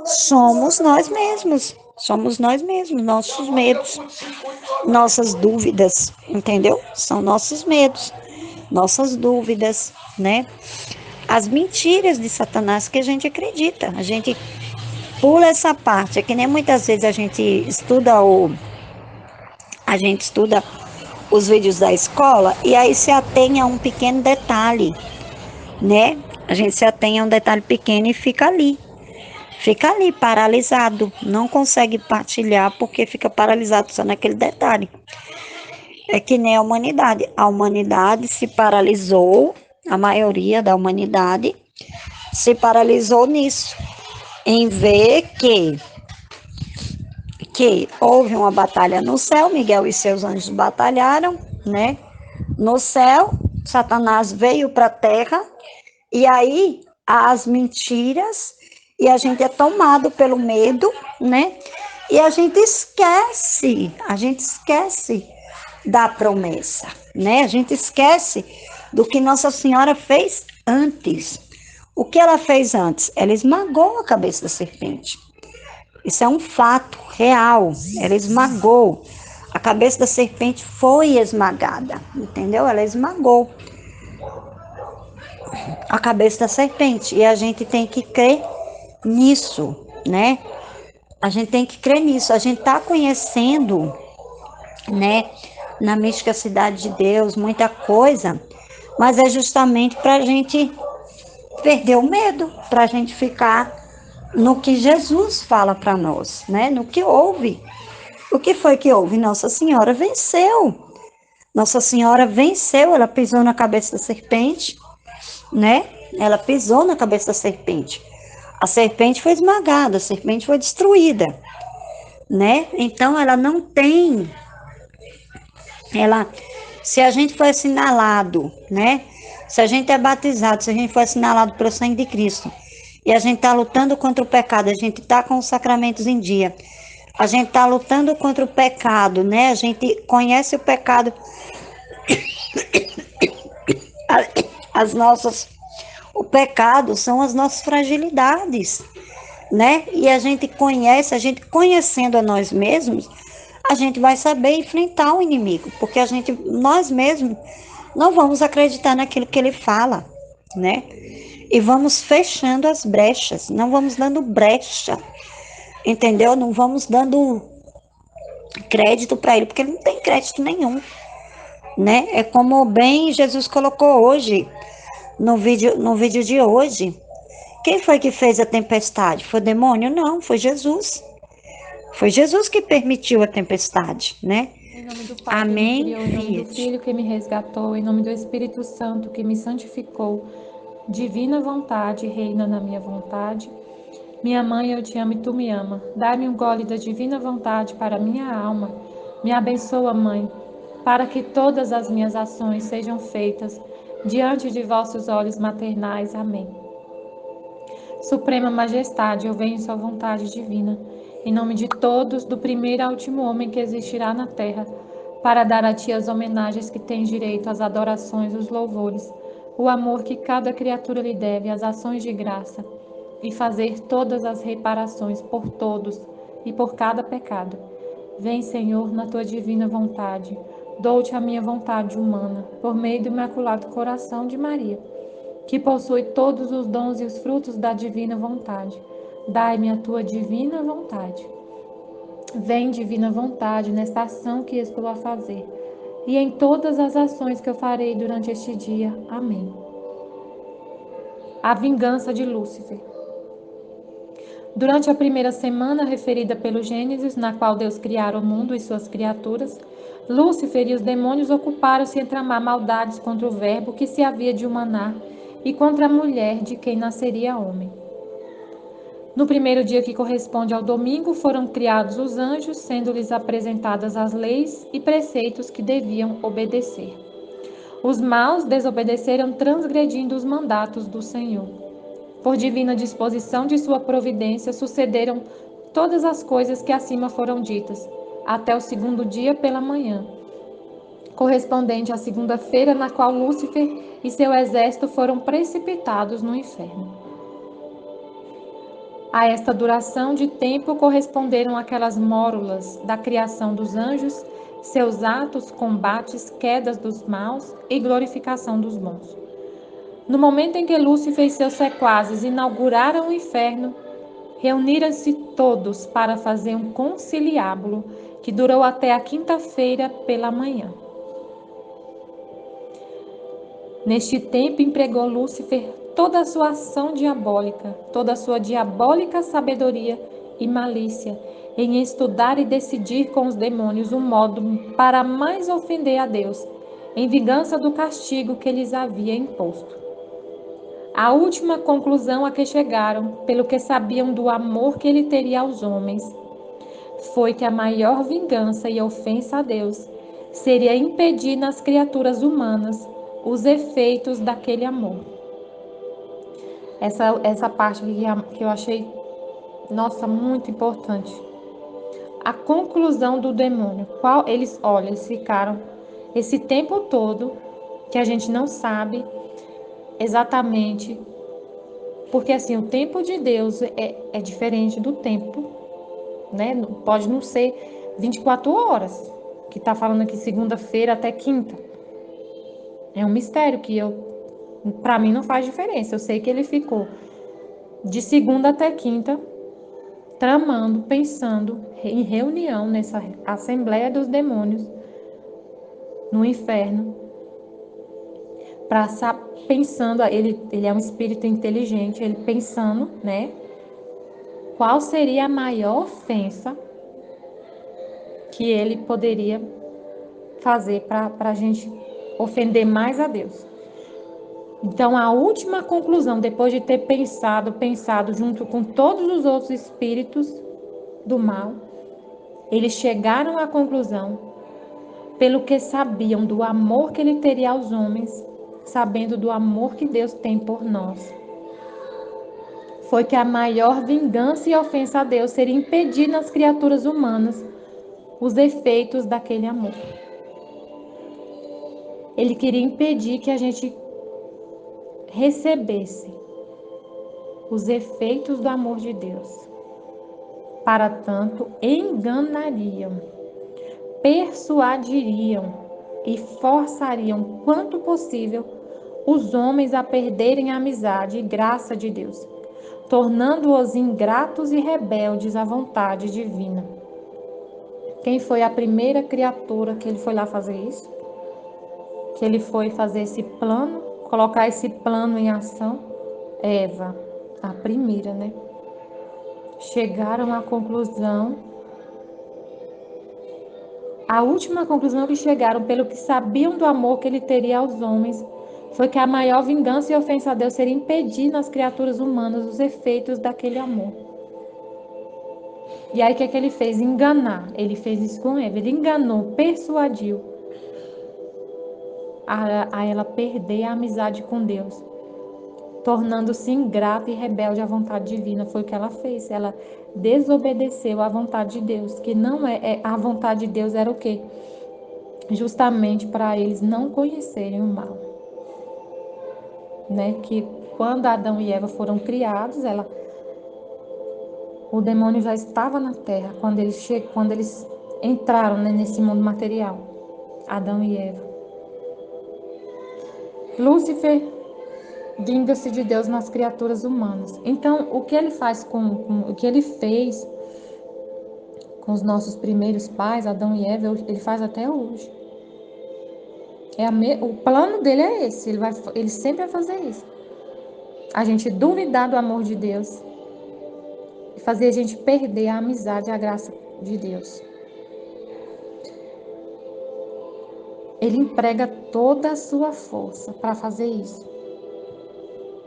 Somos nós mesmos, nossos medos, nossas dúvidas, entendeu? São nossos medos, nossas dúvidas, né? As mentiras de Satanás que a gente acredita, a gente pula essa parte, é que nem muitas vezes a gente estuda os vídeos da escola e aí se atém a um pequeno detalhe, né? A gente se atém a um detalhe pequeno e fica ali paralisado, não consegue partilhar porque fica paralisado só naquele detalhe. É que nem a humanidade se paralisou, a maioria da humanidade se paralisou nisso, em ver que houve uma batalha no céu, Miguel e seus anjos batalharam, né? No céu, Satanás veio para a terra, e aí as mentiras, e a gente é tomado pelo medo, né? E a gente esquece da promessa, né? A gente esquece do que Nossa Senhora fez antes. O que ela fez antes? Ela esmagou a cabeça da serpente. Isso é um fato real. Ela esmagou. A cabeça da serpente foi esmagada, entendeu? Ela esmagou a cabeça da serpente. E a gente tem que crer nisso, né? A gente tem que crer nisso. A gente está conhecendo, né, na Mística Cidade de Deus, muita coisa, mas é justamente para a gente perder o medo, para a gente ficar no que Jesus fala para nós, né? No que houve. O que foi que houve? Nossa Senhora venceu. Nossa Senhora venceu, ela pisou na cabeça da serpente, né? Ela pisou na cabeça da serpente. A serpente foi esmagada, a serpente foi destruída, né? Então ela não tem, ela, se a gente foi assinalado, né? Se a gente é batizado, se a gente foi assinalado pelo sangue de Cristo, e a gente está lutando contra o pecado, a gente está com os sacramentos em dia, a gente está lutando contra o pecado, né? A gente conhece o pecado, as nossas, o pecado são as nossas fragilidades, né? E a gente conhece, a gente conhecendo a nós mesmos, a gente vai saber enfrentar o inimigo, porque nós mesmos, não vamos acreditar naquilo que ele fala, né? E vamos fechando as brechas, não vamos dando brecha, entendeu? Não vamos dando crédito para ele, porque ele não tem crédito nenhum, né? É como bem Jesus colocou hoje, no vídeo de hoje. Quem foi que fez a tempestade? Foi o demônio? Não, foi Jesus. Foi Jesus que permitiu a tempestade, né? Em nome do Pai que me Amém, criou, em nome do Fiat. Filho que me resgatou, em nome do Espírito Santo que me santificou, divina vontade reina na minha vontade. Minha mãe, eu te amo e tu me ama. Dá-me um gole da divina vontade para minha alma. Me abençoa, Mãe, para que todas as minhas ações sejam feitas diante de vossos olhos maternais. Amém. Suprema Majestade, eu venho em sua vontade divina, em nome de todos, do primeiro ao último homem que existirá na terra, para dar a ti as homenagens que tens direito, as adorações, os louvores, o amor que cada criatura lhe deve, as ações de graça, e fazer todas as reparações por todos e por cada pecado. Vem, Senhor, na tua divina vontade. Dou-te a minha vontade humana, por meio do imaculado coração de Maria, que possui todos os dons e os frutos da divina vontade. Dai-me a tua divina vontade. Vem, divina vontade, nesta ação que estou a fazer, e em todas as ações que eu farei durante este dia. Amém. A vingança de Lúcifer. Durante a primeira semana referida pelo Gênesis, na qual Deus criara o mundo e suas criaturas, Lúcifer e os demônios ocuparam-se em tramar maldades contra o Verbo que se havia de humanar e contra a mulher de quem nasceria homem. No primeiro dia que corresponde ao domingo, foram criados os anjos, sendo-lhes apresentadas as leis e preceitos que deviam obedecer. Os maus desobedeceram, transgredindo os mandatos do Senhor. Por divina disposição de sua providência, sucederam todas as coisas que acima foram ditas, até o segundo dia pela manhã, correspondente à segunda-feira, na qual Lúcifer e seu exército foram precipitados no inferno. A esta duração de tempo corresponderam aquelas mórulas da criação dos anjos, seus atos, combates, quedas dos maus e glorificação dos bons. No momento em que Lúcifer e seus sequazes inauguraram o inferno, reuniram-se todos para fazer um conciliábulo que durou até a quinta-feira pela manhã. Neste tempo empregou Lúcifer toda a sua ação diabólica, toda a sua diabólica sabedoria e malícia em estudar e decidir com os demônios um modo para mais ofender a Deus, em vingança do castigo que lhes havia imposto. A última conclusão a que chegaram, pelo que sabiam do amor que ele teria aos homens, foi que a maior vingança e ofensa a Deus seria impedir nas criaturas humanas os efeitos daquele amor. Essa parte que eu achei, nossa, muito importante. A conclusão do demônio. Eles ficaram esse tempo todo, que a gente não sabe exatamente, porque assim, o tempo de Deus é diferente do tempo, né? Pode não ser 24 horas, que está falando aqui segunda-feira até quinta. É um mistério que para mim não faz diferença. Eu sei que ele ficou de segunda até quinta tramando, pensando em reunião nessa Assembleia dos Demônios no inferno, pensando, ele é um espírito inteligente, ele pensando, né, qual seria a maior ofensa que ele poderia fazer para a gente ofender mais a Deus. Então, a última conclusão, depois de ter pensado junto com todos os outros espíritos do mal, eles chegaram à conclusão, pelo que sabiam do amor que ele teria aos homens, sabendo do amor que Deus tem por nós, foi que a maior vingança e ofensa a Deus seria impedir nas criaturas humanas os efeitos daquele amor. Ele queria impedir que a gente recebesse os efeitos do amor de Deus. Para tanto, enganariam, persuadiriam e forçariam quanto possível os homens a perderem a amizade e graça de Deus, tornando-os ingratos e rebeldes à vontade divina. Quem foi a primeira criatura que ele foi lá fazer isso? Que ele foi fazer esse plano, colocar esse plano em ação? Eva, a primeira, né? Chegaram à conclusão, a última conclusão que chegaram, pelo que sabiam do amor que ele teria aos homens, foi que a maior vingança e ofensa a Deus seria impedir nas criaturas humanas os efeitos daquele amor. E aí o que é que ele fez? Enganar. Ele fez isso com Eva. Ele enganou, persuadiu a ela perder a amizade com Deus, tornando-se ingrata e rebelde à vontade divina. Foi o que ela fez. Ela desobedeceu à vontade de Deus, que não a vontade de Deus era o quê? Justamente para eles não conhecerem o mal. Né? Que quando Adão e Eva foram criados, o demônio já estava na terra quando eles entraram, né, nesse mundo material. Adão e Eva. Lúcifer vinga-se de Deus nas criaturas humanas. Então, o que ele faz o que ele fez com os nossos primeiros pais, Adão e Eva, ele faz até hoje. O plano dele é esse. Ele sempre vai fazer isso. A gente duvidar do amor de Deus e fazer a gente perder a amizade e a graça de Deus. Ele emprega toda a sua força para fazer isso.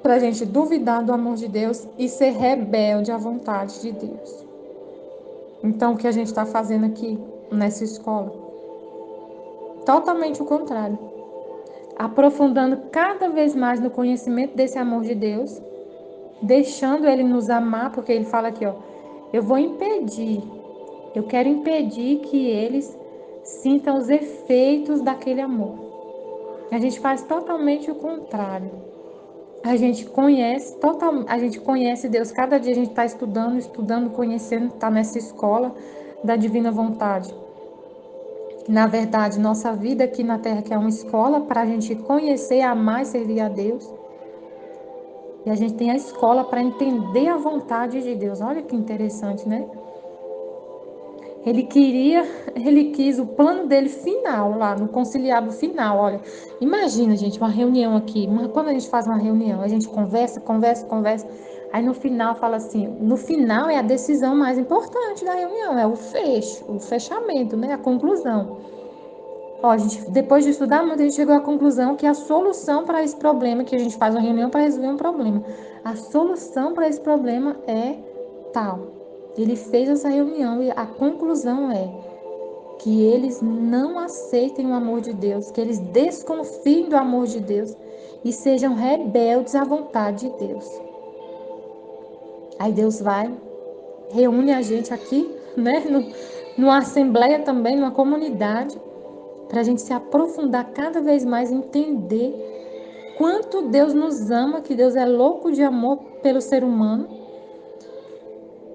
Para a gente duvidar do amor de Deus e ser rebelde à vontade de Deus. Então, o que a gente está fazendo aqui nessa escola? Totalmente o contrário. Aprofundando cada vez mais no conhecimento desse amor de Deus, deixando ele nos amar, porque ele fala aqui, ó, eu quero impedir que eles sintam os efeitos daquele amor. A gente faz totalmente o contrário. A gente conhece Deus. Cada dia a gente está estudando, conhecendo, está nessa escola da divina vontade. Na verdade, nossa vida aqui na Terra que é uma escola para a gente conhecer, amar e servir a Deus. E a gente tem a escola para entender a vontade de Deus. Olha que interessante, né? Ele quis o plano dele final, lá no conciliábulo final. Olha, imagina, gente, uma reunião aqui. Quando a gente faz uma reunião, a gente conversa. Aí no final fala assim, no final é a decisão mais importante da reunião, é o fechamento, né? A conclusão. Ó, depois de estudar muito, a gente chegou à conclusão que a solução para esse problema, que a gente faz uma reunião para resolver um problema, a solução para esse problema é tal. Ele fez essa reunião e a conclusão é que eles não aceitem o amor de Deus, que eles desconfiem do amor de Deus e sejam rebeldes à vontade de Deus. Aí Deus reúne a gente aqui, né, numa assembleia também, numa comunidade, para a gente se aprofundar cada vez mais, entender quanto Deus nos ama, que Deus é louco de amor pelo ser humano,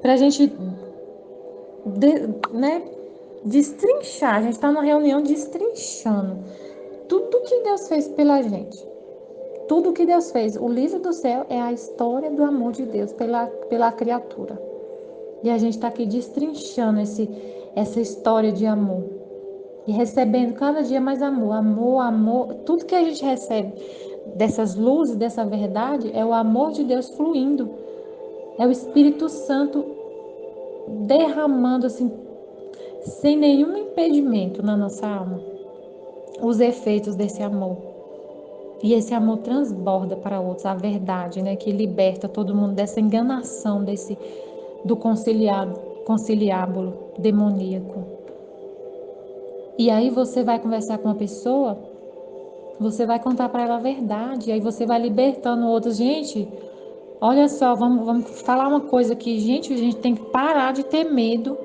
para a gente destrinchar. A gente está numa reunião destrinchando tudo que Deus fez pela gente. Tudo que Deus fez. O livro do céu é a história do amor de Deus pela criatura. E a gente está aqui destrinchando essa história de amor. E recebendo cada dia mais amor. Amor. Tudo que a gente recebe dessas luzes, dessa verdade, é o amor de Deus fluindo. É o Espírito Santo derramando assim, sem nenhum impedimento na nossa alma, os efeitos desse amor. E esse amor transborda para outros a verdade, né, que liberta todo mundo dessa enganação, do conciliábulo demoníaco. E aí você vai conversar com uma pessoa, você vai contar para ela a verdade, aí você vai libertando outros. Gente, olha só, vamos falar uma coisa aqui, gente, a gente tem que parar de ter medo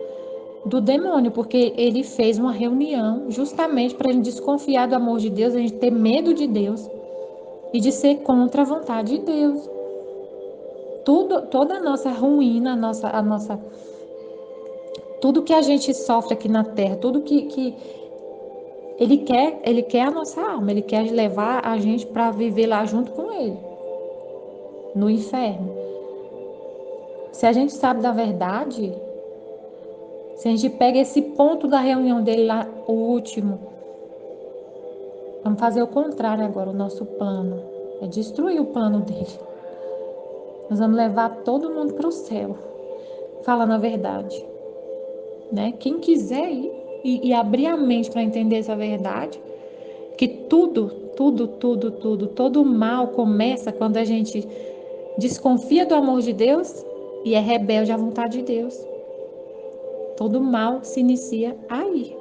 do demônio, porque ele fez uma reunião justamente para a gente desconfiar do amor de Deus, a gente ter medo de Deus e de ser contra a vontade de Deus. Toda a nossa ruína, tudo que a gente sofre aqui na terra, tudo que ele quer a nossa alma, ele quer levar a gente para viver lá junto com ele, no inferno. Se a gente sabe da verdade, se a gente pega esse ponto da reunião dele lá, o último, vamos fazer o contrário agora, o nosso plano é destruir o plano dele. Nós vamos levar todo mundo para o céu, falando a verdade, né? Quem quiser ir e abrir a mente para entender essa verdade, que todo mal começa quando a gente desconfia do amor de Deus e é rebelde à vontade de Deus. Todo mal se inicia aí.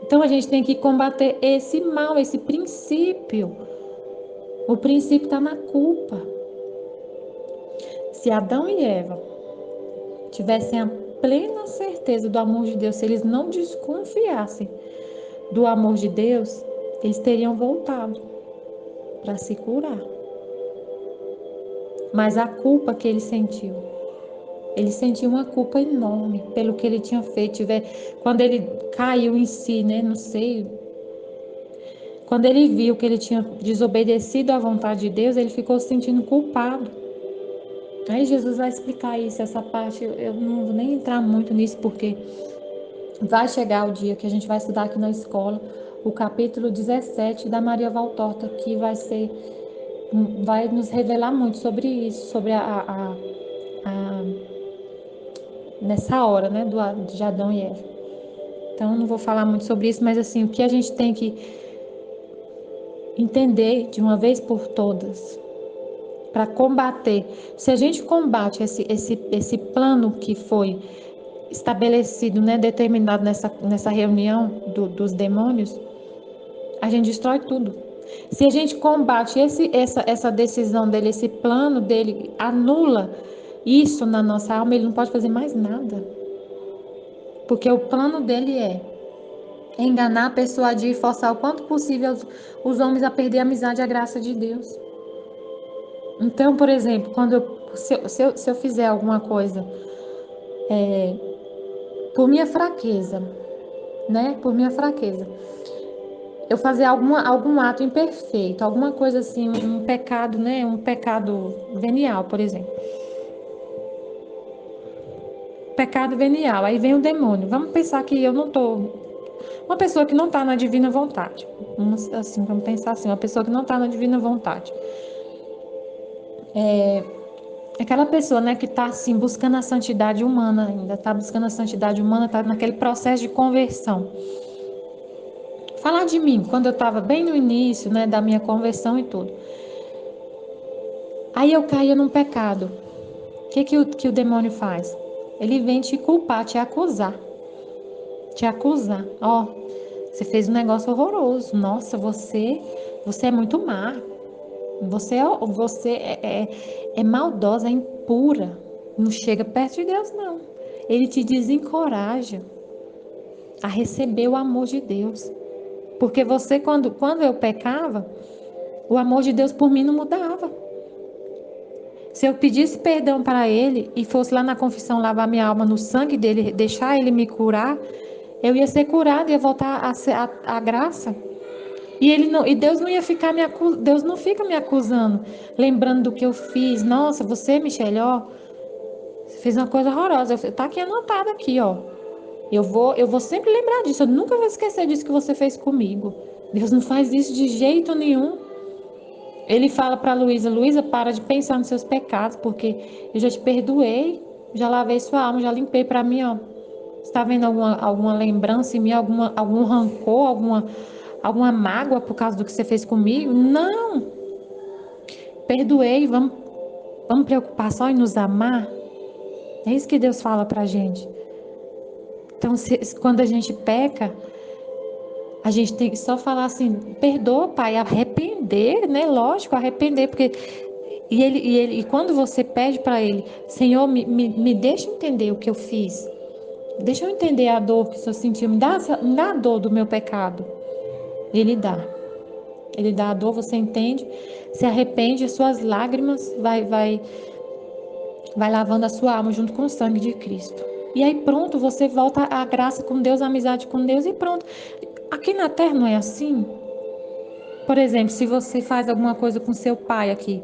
Então a gente tem que combater esse mal, esse princípio. O princípio está na culpa. Se Adão e Eva tivessem a plena certeza do amor de Deus, se eles não desconfiassem do amor de Deus, eles teriam voltado para se curar. Mas a culpa que ele sentiu uma culpa enorme pelo que ele tinha feito. Quando ele caiu em si, né? Não sei. Quando ele viu que ele tinha desobedecido à vontade de Deus, ele ficou se sentindo culpado. Aí Jesus vai explicar isso, essa parte. Eu não vou nem entrar muito nisso, porque vai chegar o dia que a gente vai estudar aqui na escola o capítulo 17 da Maria Valtorta, que vai nos revelar muito sobre isso, sobre nessa hora, né, de Adão e Eva. Então, eu não vou falar muito sobre isso, mas assim, o que a gente tem que entender de uma vez por todas, para combater, se a gente combate esse plano que foi estabelecido, né, determinado nessa reunião dos demônios, a gente destrói tudo. Se a gente combate essa decisão dele, esse plano dele, anula isso na nossa alma, ele não pode fazer mais nada. Porque o plano dele é enganar, persuadir e forçar o quanto possível os homens a perder a amizade e a graça de Deus. Então, por exemplo, se eu fizer alguma coisa por minha fraqueza, né? Por minha fraqueza, eu fazer algum ato imperfeito, alguma coisa assim, um pecado, né? Um pecado venial, por exemplo. Pecado venial, aí vem o demônio. Vamos pensar que eu não tô... Uma pessoa que não está na divina vontade. Vamos pensar assim, uma pessoa que não está na divina vontade. Aquela pessoa, né, que está assim, buscando a santidade humana ainda, está buscando a santidade humana, está naquele processo de conversão. Falar de mim, quando eu estava bem no início, né, da minha conversão e tudo. Aí eu caía num pecado. O que o demônio faz? Ele vem te culpar, te acusar. Te acusar. Ó, você fez um negócio horroroso. Nossa, você é muito má. Você é maldosa, é impura. Não chega perto de Deus, não. Ele te desencoraja a receber o amor de Deus. Porque você, quando eu pecava, o amor de Deus por mim não mudava. Se eu pedisse perdão para Ele e fosse lá na confissão lavar minha alma no sangue dele, deixar Ele me curar, eu ia ser curada, ia voltar a graça. E Deus não ia ficar Deus não fica me acusando, lembrando do que eu fiz. Nossa, você, Michele, ó, você fez uma coisa horrorosa. Tá aqui anotado aqui, ó. Eu vou sempre lembrar disso. Eu nunca vou esquecer disso que você fez comigo. Deus não faz isso de jeito nenhum. Ele fala para Luísa, para de pensar nos seus pecados, porque eu já te perdoei. Já lavei sua alma, já limpei para mim, ó. Está vendo alguma lembrança em mim, algum rancor, alguma mágoa por causa do que você fez comigo? Não! Perdoei, vamos preocupar só em nos amar? É isso que Deus fala pra gente. Então, quando a gente peca, a gente tem que só falar assim, perdoa, Pai, arrepender, né? Lógico, arrepender, porque e quando você pede para ele, Senhor, me deixa entender o que eu fiz. Deixa eu entender a dor que o Senhor sentiu. Me dá a dor do meu pecado. Ele dá. Ele dá a dor, você entende? Se arrepende, as suas lágrimas vai lavando a sua alma junto com o sangue de Cristo. E aí pronto, você volta à graça com Deus, à amizade com Deus e pronto. Aqui na terra não é assim? Por exemplo, se você faz alguma coisa com seu pai aqui,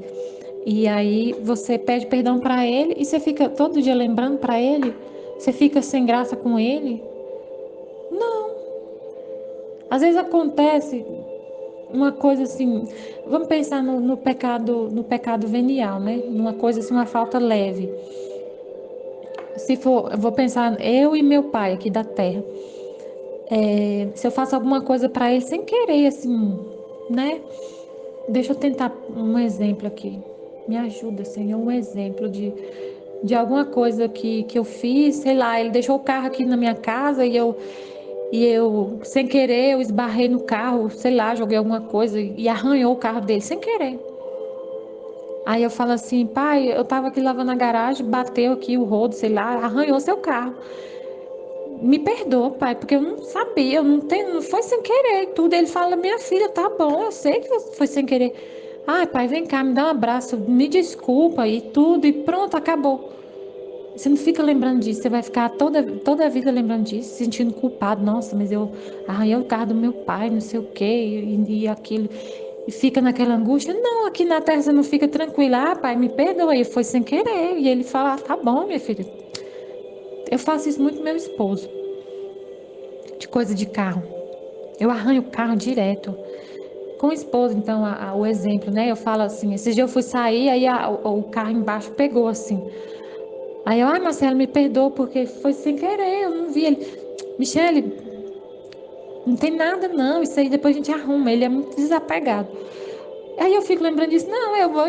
e aí você pede perdão para ele e você fica todo dia lembrando para ele, você fica sem graça com ele? Não. Às vezes acontece uma coisa assim, vamos pensar no pecado venial, né? Numa coisa assim, uma falta leve. Se for, eu vou pensar eu e meu pai aqui da terra. Se eu faço alguma coisa para ele sem querer, assim, né? Deixa eu tentar um exemplo aqui. Me ajuda, Senhor, um exemplo de alguma coisa que eu fiz, sei lá, ele deixou o carro aqui na minha casa e eu, sem querer, eu esbarrei no carro, sei lá, joguei alguma coisa e arranhou o carro dele, sem querer. Aí eu falo assim, pai, eu tava aqui lavando a garagem, bateu aqui o rodo, sei lá, arranhou seu carro. Me perdoa, pai, porque eu não sabia, não foi sem querer e tudo. Ele fala, minha filha, tá bom, eu sei que foi sem querer. Ai, pai, vem cá, me dá um abraço, me desculpa e tudo, e pronto, acabou. Você não fica lembrando disso, você vai ficar toda a vida lembrando disso, se sentindo culpado. Nossa, mas eu arranhei o carro do meu pai, não sei o quê, e aquilo. E fica naquela angústia. Não, aqui na terra você não fica tranquila. Ah, pai, me perdoa aí, foi sem querer. E ele fala, tá bom, minha filha. Eu faço isso muito com meu esposo, de coisa de carro. Eu arranho o carro direto. Com o esposo, então, o exemplo, né? Eu falo assim, esses dias eu fui sair, aí o carro embaixo pegou assim. Aí eu, ai, Marcelo, me perdoa, porque foi sem querer, eu não vi ele. Michele, não tem nada não, isso aí depois a gente arruma, ele é muito desapegado. Aí eu fico lembrando disso, não, eu vou,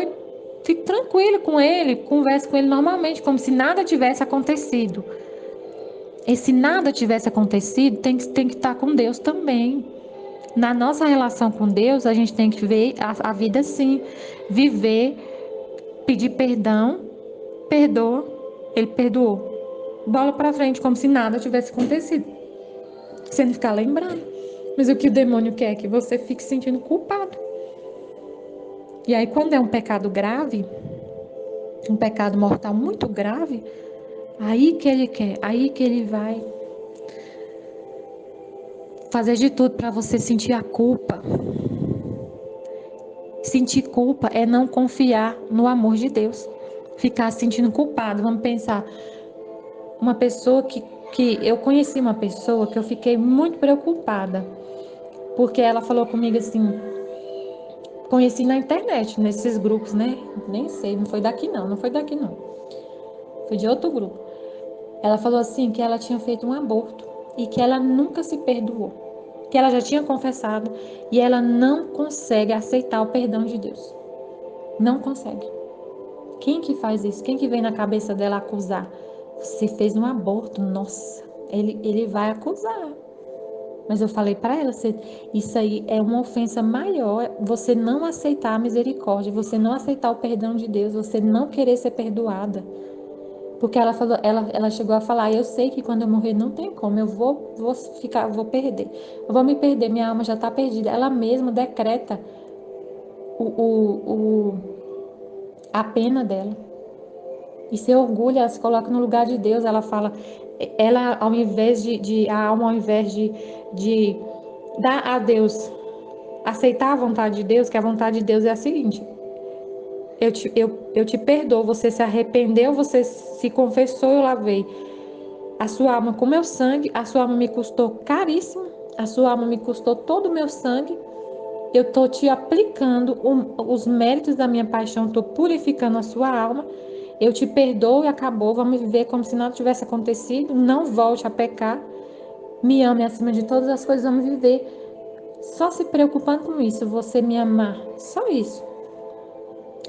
fico tranquila com ele, converso com ele normalmente, como se nada tivesse acontecido. E se nada tivesse acontecido, tem que estar com Deus também. Na nossa relação com Deus, a gente tem que ver a vida assim, viver, pedir perdão, perdoa, ele perdoou. Bola pra frente, como se nada tivesse acontecido. Sem ficar lembrando. Mas o que o demônio quer é que você fique se sentindo culpado. E aí, quando é um pecado grave, um pecado mortal muito grave, aí que ele quer, aí que ele vai fazer de tudo para você sentir a culpa. Sentir culpa é não confiar no amor de Deus. Ficar se sentindo culpado. Vamos pensar, uma pessoa que eu conheci uma pessoa que eu fiquei muito preocupada, porque ela falou comigo assim, conheci na internet, nesses grupos, né? Nem sei, não foi daqui não, não foi daqui não. Foi de outro grupo. Ela falou assim que ela tinha feito um aborto e que ela nunca se perdoou, que ela já tinha confessado e ela não consegue aceitar o perdão de Deus. Não consegue. Quem que faz isso? Quem que vem na cabeça dela acusar? Você fez um aborto, nossa, ele vai acusar. Mas eu falei para ela, isso aí é uma ofensa maior, você não aceitar a misericórdia, você não aceitar o perdão de Deus, você não querer ser perdoada. Porque ela falou, ela chegou a falar, eu sei que quando eu morrer não tem como, eu vou perder. Eu vou me perder, minha alma já está perdida. Ela mesma decreta a pena dela. E se orgulha, ela se coloca no lugar de Deus, ela fala, ela ao invés a alma ao invés de dar a Deus, aceitar a vontade de Deus, que a vontade de Deus é a seguinte, eu te perdoo, você se arrependeu, você se confessou, eu lavei a sua alma com meu sangue, a sua alma me custou caríssimo, a sua alma me custou todo o meu sangue, eu estou te aplicando os méritos da minha paixão, estou purificando a sua alma, eu te perdoo e acabou, vamos viver como se nada tivesse acontecido, não volte a pecar, me ame acima de todas as coisas, vamos viver só se preocupando com isso, você me amar, só isso.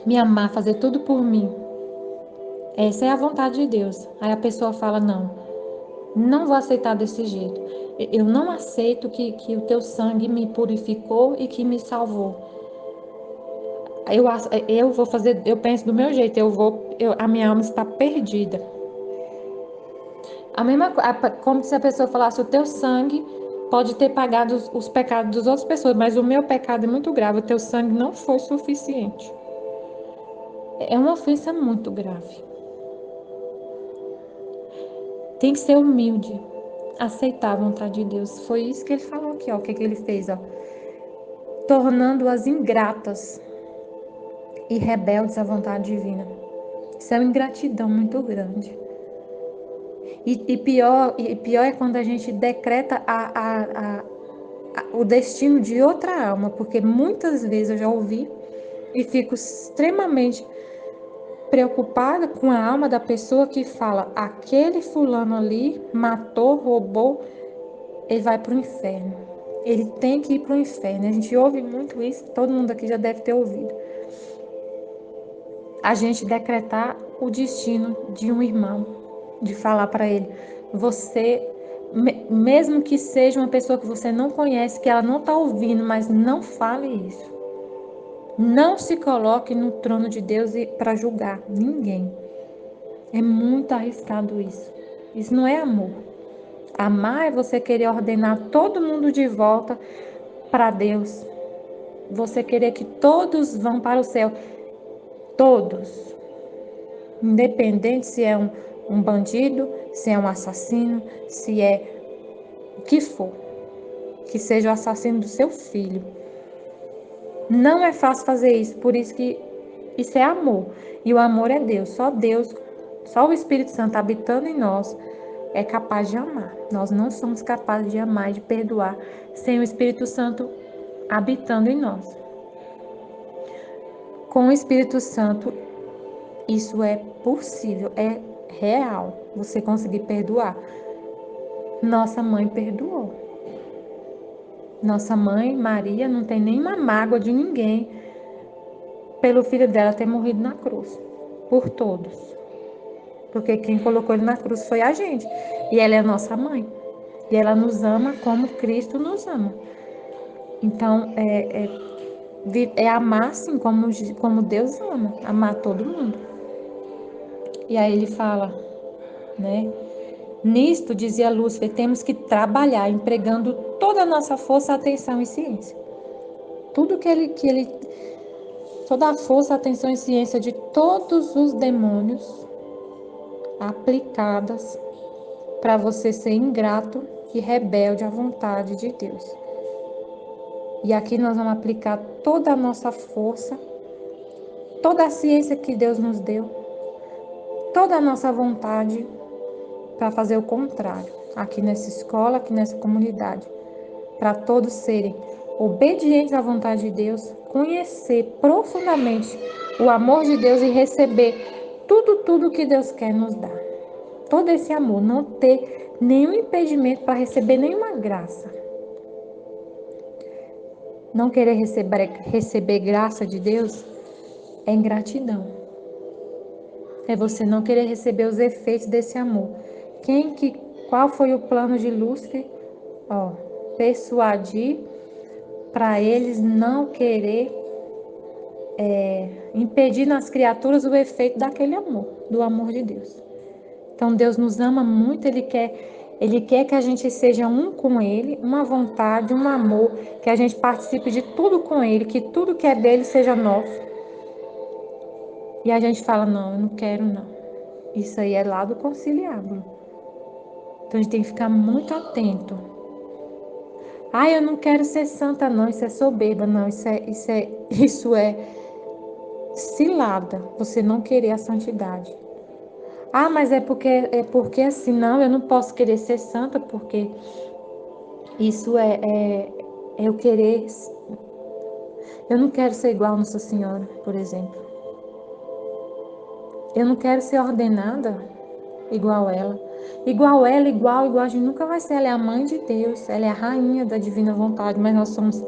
Me amar, fazer tudo por mim. Essa é a vontade de Deus. Aí a pessoa fala, não vou aceitar desse jeito. Eu não aceito que o teu sangue me purificou e que me salvou. Eu vou fazer, eu penso do meu jeito, a minha alma está perdida. A mesma como se a pessoa falasse, o teu sangue pode ter pagado os pecados das outras pessoas, mas o meu pecado é muito grave, o teu sangue não foi suficiente. É uma ofensa muito grave. Tem que ser humilde, aceitar a vontade de Deus. Foi isso que ele falou aqui, ó, o que ele fez, ó. Tornando-as ingratas e rebeldes à vontade divina. Isso é uma ingratidão muito grande. E pior é quando a gente decreta o destino de outra alma, porque muitas vezes eu já ouvi e fico extremamente preocupada com a alma da pessoa que fala, aquele fulano ali matou, roubou, ele vai para o inferno. Ele tem que ir para o inferno. A gente ouve muito isso, todo mundo aqui já deve ter ouvido. A gente decretar o destino de um irmão, de falar para ele, você, mesmo que seja uma pessoa que você não conhece, que ela não está ouvindo, mas não fale isso. Não se coloque no trono de Deus para julgar ninguém. É muito arriscado isso. Isso não é amor. Amar é você querer ordenar todo mundo de volta para Deus. Você querer que todos vão para o céu. Todos. Independente se é um bandido, se é um assassino, se é o que for. Que seja o assassino do seu filho. Não é fácil fazer isso, por isso que isso é amor. E o amor é Deus. Só o Espírito Santo habitando em nós é capaz de amar. Nós não somos capazes de amar e de perdoar sem o Espírito Santo habitando em nós. Com o Espírito Santo, isso é possível, é real, você conseguir perdoar. Nossa mãe perdoou. Nossa mãe, Maria, não tem nenhuma mágoa de ninguém pelo filho dela ter morrido na cruz, por todos. Porque quem colocou ele na cruz foi a gente. E ela é nossa mãe. E ela nos ama como Cristo nos ama. Então, é amar assim como Deus ama. Amar todo mundo. E aí ele fala, né? Nisto, dizia Lúcifer, temos que trabalhar, empregando toda a nossa força, atenção e ciência. Tudo toda a força, atenção e ciência de todos os demônios aplicadas para você ser ingrato e rebelde à vontade de Deus. E aqui nós vamos aplicar toda a nossa força, toda a ciência que Deus nos deu, toda a nossa vontade para fazer o contrário, aqui nessa escola, aqui nessa comunidade, para todos serem obedientes à vontade de Deus, conhecer profundamente o amor de Deus e receber tudo que Deus quer nos dar. Todo esse amor, não ter nenhum impedimento para receber nenhuma graça. Não querer receber graça de Deus é ingratidão. É você não querer receber os efeitos desse amor. Qual foi o plano de Lúcifer? Persuadir para eles não querer impedir nas criaturas o efeito daquele amor, do amor de Deus. Então Deus nos ama muito, Ele quer que a gente seja um com Ele, uma vontade, um amor, que a gente participe de tudo com Ele, que tudo que é dele seja nosso. E a gente fala, não, eu não quero não. Isso aí é lá do conciliábulo. Então a gente tem que ficar muito atento. Eu não quero ser santa não, isso é soberba, não, isso é cilada, você não querer a santidade. Mas é porque assim, não, eu não posso querer ser santa, porque isso é eu querer. Eu não quero ser igual a Nossa Senhora, por exemplo. Eu não quero ser ordenada igual ela. Igual ela, igual, a gente nunca vai ser. Ela é a mãe de Deus, ela é a rainha da divina vontade, mas nós somos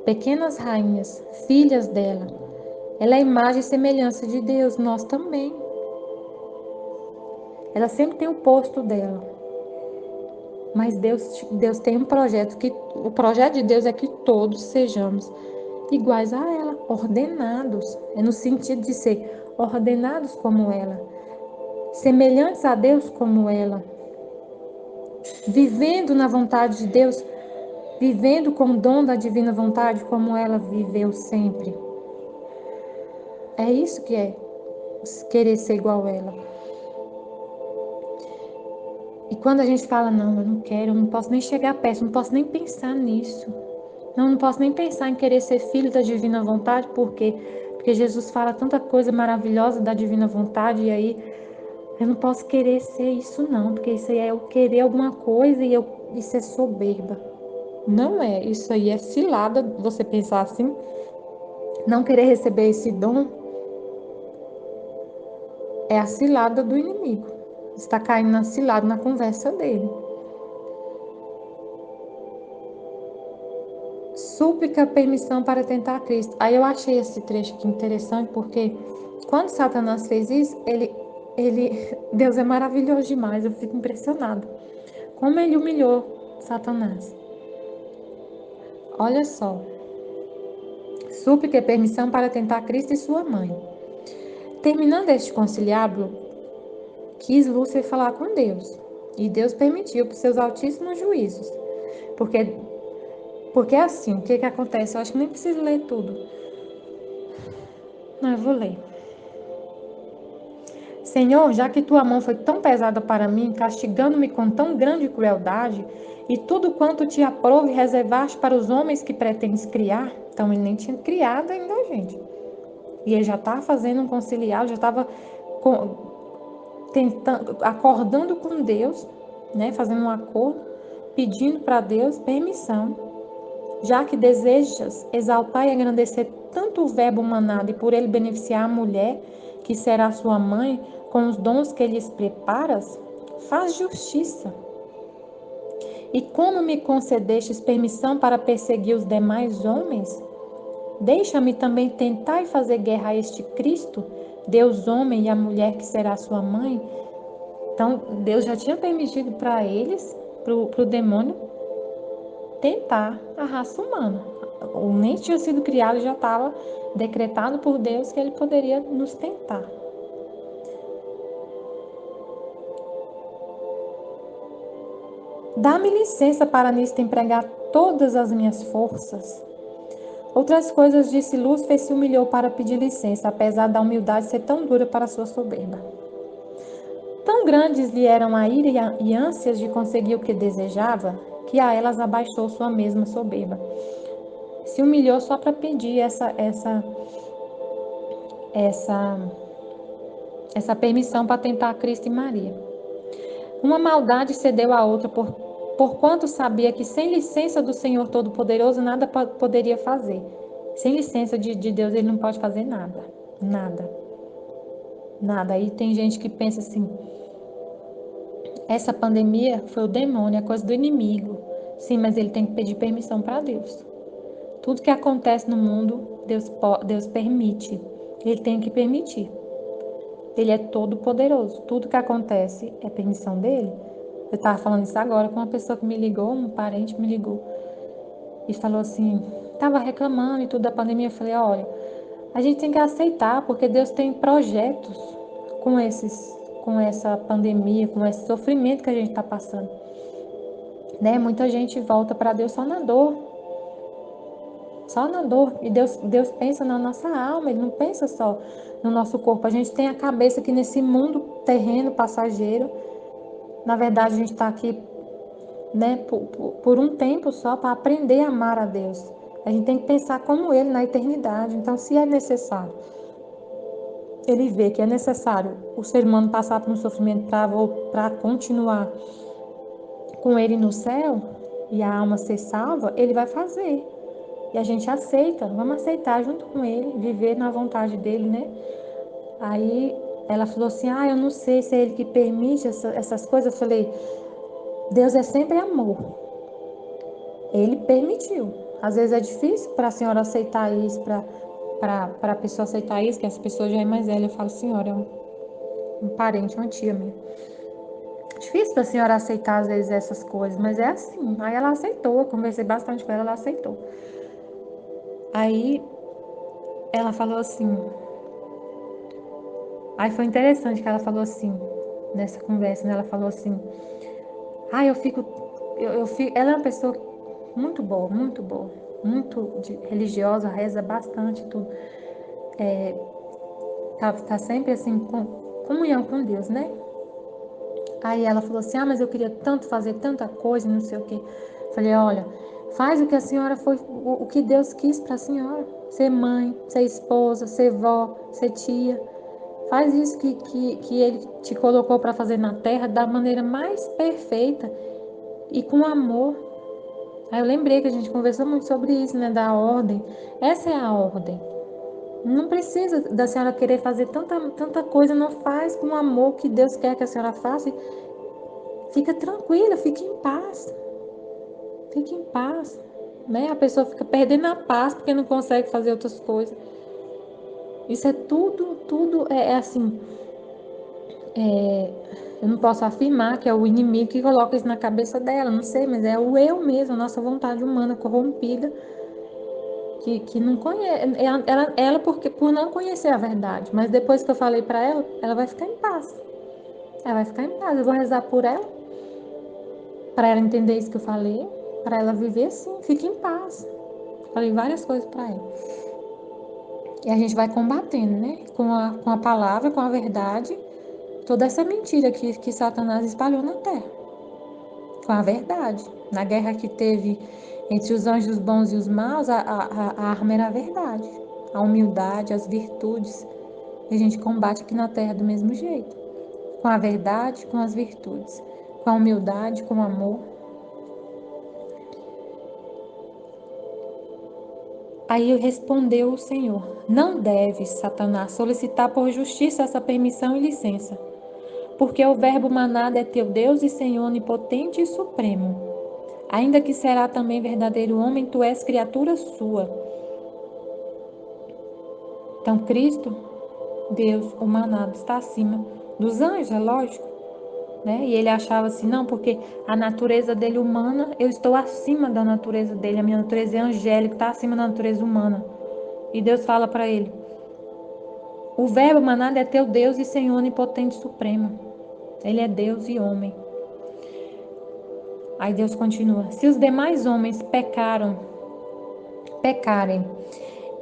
pequenas rainhas, filhas dela. Ela é a imagem e semelhança de Deus, nós também. Ela sempre tem o posto dela. Mas Deus tem um projeto, que o projeto de Deus é que todos sejamos iguais a ela, ordenados. É no sentido de ser ordenados como ela, semelhantes a Deus como ela, vivendo na vontade de Deus, vivendo com o dom da divina vontade como ela viveu sempre. É isso que é querer ser igual a ela. E quando a gente fala, não, eu não quero, eu não posso nem chegar perto, não posso nem pensar nisso. Não posso nem pensar em querer ser filho da divina vontade, porque Jesus fala tanta coisa maravilhosa da divina vontade, e aí eu não posso querer ser isso não, porque isso aí é eu querer alguma coisa e isso é soberba. Não é, isso aí é cilada, você pensar assim, não querer receber esse dom é a cilada do inimigo. Está caindo na cilada, na conversa dele. Súplica permissão para tentar Cristo. Aí eu achei esse trecho aqui interessante, porque quando Satanás fez isso, Deus é maravilhoso demais, eu fico impressionada. Como ele humilhou Satanás. Olha só. Súplica permissão para tentar Cristo e sua mãe. Terminando este conciliábulo, quis Lúcifer falar com Deus, e Deus permitiu por seus altíssimos juízos. Porque é assim, o que acontece? Eu acho que nem preciso ler tudo. Não, eu vou ler. Senhor, já que tua mão foi tão pesada para mim, castigando-me com tão grande crueldade, e tudo quanto te aprove reservaste para os homens que pretendes criar, então ele nem tinha criado ainda, gente. E ele já estava fazendo um conciliar, já estava acordando com Deus, né, fazendo um acordo, pedindo para Deus permissão, já que desejas exaltar e engrandecer tanto o verbo manado e por ele beneficiar a mulher, que será sua mãe, com os dons que lhes preparas, faz justiça. E como me concedestes permissão para perseguir os demais homens, deixa-me também tentar e fazer guerra a este Cristo, Deus homem e a mulher que será sua mãe. Então, Deus já tinha permitido para eles, para o demônio, tentar a raça humana. O nem tinha sido criado, já estava decretado por Deus que ele poderia nos tentar. Dá-me licença para nisto empregar todas as minhas forças. Outras coisas disse Lúcifer e se humilhou para pedir licença, apesar da humildade ser tão dura para sua soberba. Tão grandes lhe eram a ira e ânsias de conseguir o que desejava, que a elas abaixou sua mesma soberba. Se humilhou só para pedir essa permissão para tentar Cristo e Maria. Uma maldade cedeu à outra, porquanto sabia que sem licença do Senhor Todo-Poderoso nada poderia fazer. Sem licença de Deus ele não pode fazer nada. Nada. Nada. Aí tem gente que pensa assim, essa pandemia foi o demônio, é coisa do inimigo. Sim, mas ele tem que pedir permissão para Deus. Tudo que acontece no mundo, Deus permite. Ele tem que permitir. Ele é todo poderoso. Tudo que acontece é permissão dele. Eu estava falando isso agora com uma pessoa que me ligou, um parente me ligou. E falou assim, estava reclamando e tudo da pandemia. Eu falei, olha, a gente tem que aceitar, porque Deus tem projetos com essa pandemia, com esse sofrimento que a gente está passando. Né? Muita gente volta para Deus só na dor. Só na dor. E Deus pensa na nossa alma, Ele não pensa só no nosso corpo. A gente tem a cabeça que nesse mundo terreno, passageiro, na verdade a gente está aqui, né, por um tempo só para aprender a amar a Deus. A gente tem que pensar como Ele na eternidade. Então, se é necessário, Ele vê que é necessário o ser humano passar por um sofrimento para continuar com Ele no céu e a alma ser salva, Ele vai fazer. E a gente aceita, vamos aceitar junto com Ele, viver na vontade dEle, né? Aí ela falou assim, eu não sei se é ele que permite essas coisas. Eu falei, Deus é sempre amor. Ele permitiu. Às vezes é difícil para a senhora aceitar isso, para a pessoa aceitar isso, que essa pessoa já é mais velha. Eu falo, senhora, é um parente, uma tia minha. Difícil para a senhora aceitar às vezes essas coisas, mas é assim. Aí ela aceitou, eu conversei bastante com ela, ela aceitou. Aí ela falou assim, aí foi interessante que ela falou assim, nessa conversa, né? Ela falou assim, eu fico, ela é uma pessoa muito boa, muito religiosa, reza bastante, tudo. Tá sempre assim, com comunhão com Deus, né? Aí ela falou assim, mas eu queria tanto fazer tanta coisa, não sei o quê. Falei, olha, faz o que a senhora foi, o que Deus quis para a senhora. Ser mãe, ser esposa, ser vó, ser tia. Faz isso que Ele te colocou para fazer na terra da maneira mais perfeita e com amor. Aí eu lembrei que a gente conversou muito sobre isso, né? Da ordem. Essa é a ordem. Não precisa da senhora querer fazer tanta coisa, não faz com o amor que Deus quer que a senhora faça. Fica tranquila, fique em paz. Fique em paz. Né? A pessoa fica perdendo a paz porque não consegue fazer outras coisas. Isso é tudo é assim. Eu não posso afirmar que é o inimigo que coloca isso na cabeça dela, não sei, mas é o eu mesmo, a nossa vontade humana corrompida, que não conhece. Ela porque, por não conhecer a verdade, mas depois que eu falei para ela, ela vai ficar em paz. Ela vai ficar em paz. Eu vou rezar por ela, para ela entender isso que eu falei, para ela viver assim, fique em paz. Falei várias coisas para ela. E a gente vai combatendo, né? Com a palavra, com a verdade, toda essa mentira que Satanás espalhou na terra. Com a verdade. Na guerra que teve entre os anjos bons e os maus, a arma era a verdade. A humildade, as virtudes. E a gente combate aqui na terra do mesmo jeito. Com a verdade, com as virtudes. Com a humildade, com o amor. Aí respondeu o Senhor: Não deves, Satanás, solicitar por justiça essa permissão e licença, porque o verbo manado é teu Deus e Senhor onipotente e supremo. Ainda que será também verdadeiro homem, tu és criatura sua. Então Cristo, Deus, o manado, está acima dos anjos, é lógico. Né? E ele achava assim, não, porque a natureza dele humana, eu estou acima da natureza dele, a minha natureza é angélica, está acima da natureza humana. E Deus fala para ele: o verbo manado é teu Deus e Senhor onipotente supremo. Ele é Deus e homem. Aí Deus continua: se os demais homens pecarem,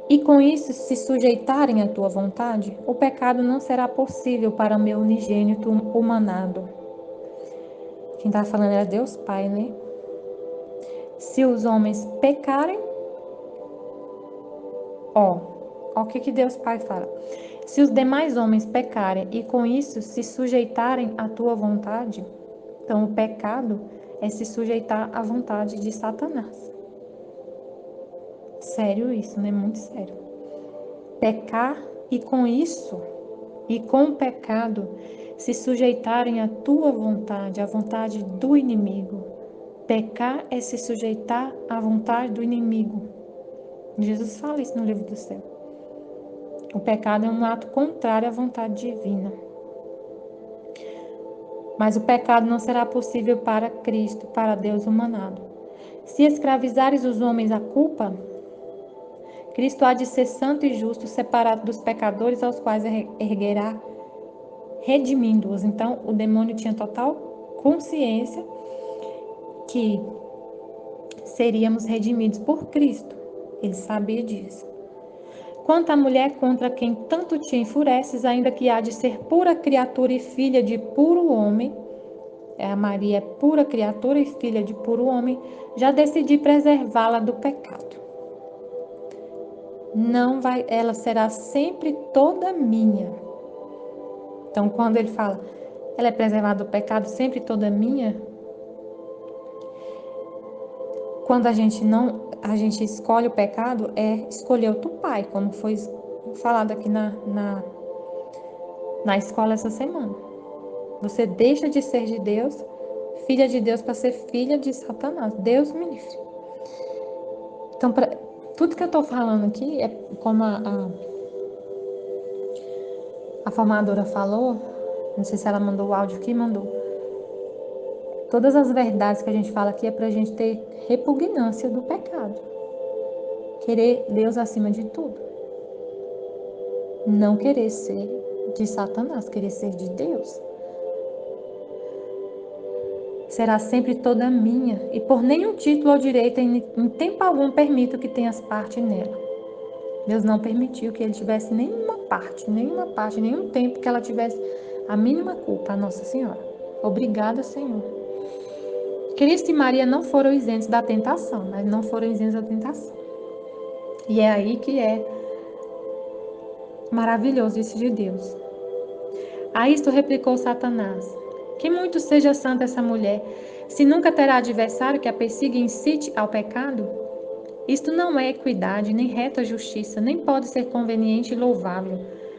e com isso se sujeitarem à tua vontade, o pecado não será possível para o meu unigênito humanado. Quem está falando era Deus Pai, né? Se os homens pecarem, o que Deus Pai fala? Se os demais homens pecarem e com isso se sujeitarem à tua vontade, então o pecado é se sujeitar à vontade de Satanás. Sério isso, né? Muito sério. Pecar e com isso, e com o pecado, se sujeitarem à tua vontade, à vontade do inimigo. Pecar é se sujeitar à vontade do inimigo. Jesus fala isso no livro do céu. O pecado é um ato contrário à vontade divina. Mas o pecado não será possível para Cristo, para Deus humanado. Se escravizares os homens à culpa, Cristo há de ser santo e justo, separado dos pecadores aos quais erguerá, redimindo-os. Então, o demônio tinha total consciência que seríamos redimidos por Cristo. Ele sabia disso. Quanto à mulher contra quem tanto te enfureces, ainda que há de ser pura criatura e filha de puro homem, a Maria é pura criatura e filha de puro homem, já decidi preservá-la do pecado. Não vai, ela será sempre toda minha. Então, quando ele fala, ela é preservada do pecado, sempre toda minha, quando a gente escolhe o pecado, é escolher outro pai, como foi falado aqui na escola essa semana. Você deixa de ser de Deus, filha de Deus, para ser filha de Satanás. Deus me livre. Então, tudo que eu estou falando aqui é como a formadora falou, não sei se ela mandou o áudio aqui, mandou. Todas as verdades que a gente fala aqui é para a gente ter repugnância do pecado. Querer Deus acima de tudo. Não querer ser de Satanás, querer ser de Deus. Será sempre toda minha, e por nenhum título ou direito, em tempo algum, permito que tenhas parte nela. Deus não permitiu que ele tivesse nenhuma parte, nenhum tempo que ela tivesse a mínima culpa, a Nossa Senhora. Obrigada, Senhor. Cristo e Maria não foram isentos da tentação, mas não foram isentos da tentação. E é aí que é maravilhoso isso de Deus. A isto replicou Satanás: que muito seja santa essa mulher, se nunca terá adversário que a persiga e incite ao pecado? Isto não é equidade, nem reta justiça, nem pode ser conveniente e louvável,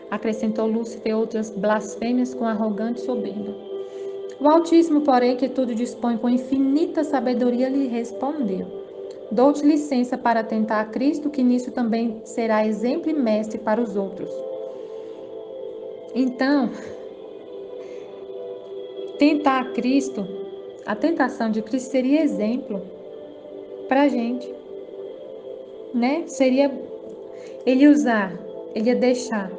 acrescentou Lúcifer outras blasfêmias com arrogante soberba. O Altíssimo, porém, que tudo dispõe com infinita sabedoria, lhe respondeu: dou-te licença para tentar a Cristo, que nisso também será exemplo e mestre para os outros. Então, tentar a Cristo, a tentação de Cristo seria exemplo para a gente, né? Seria ele ia deixar,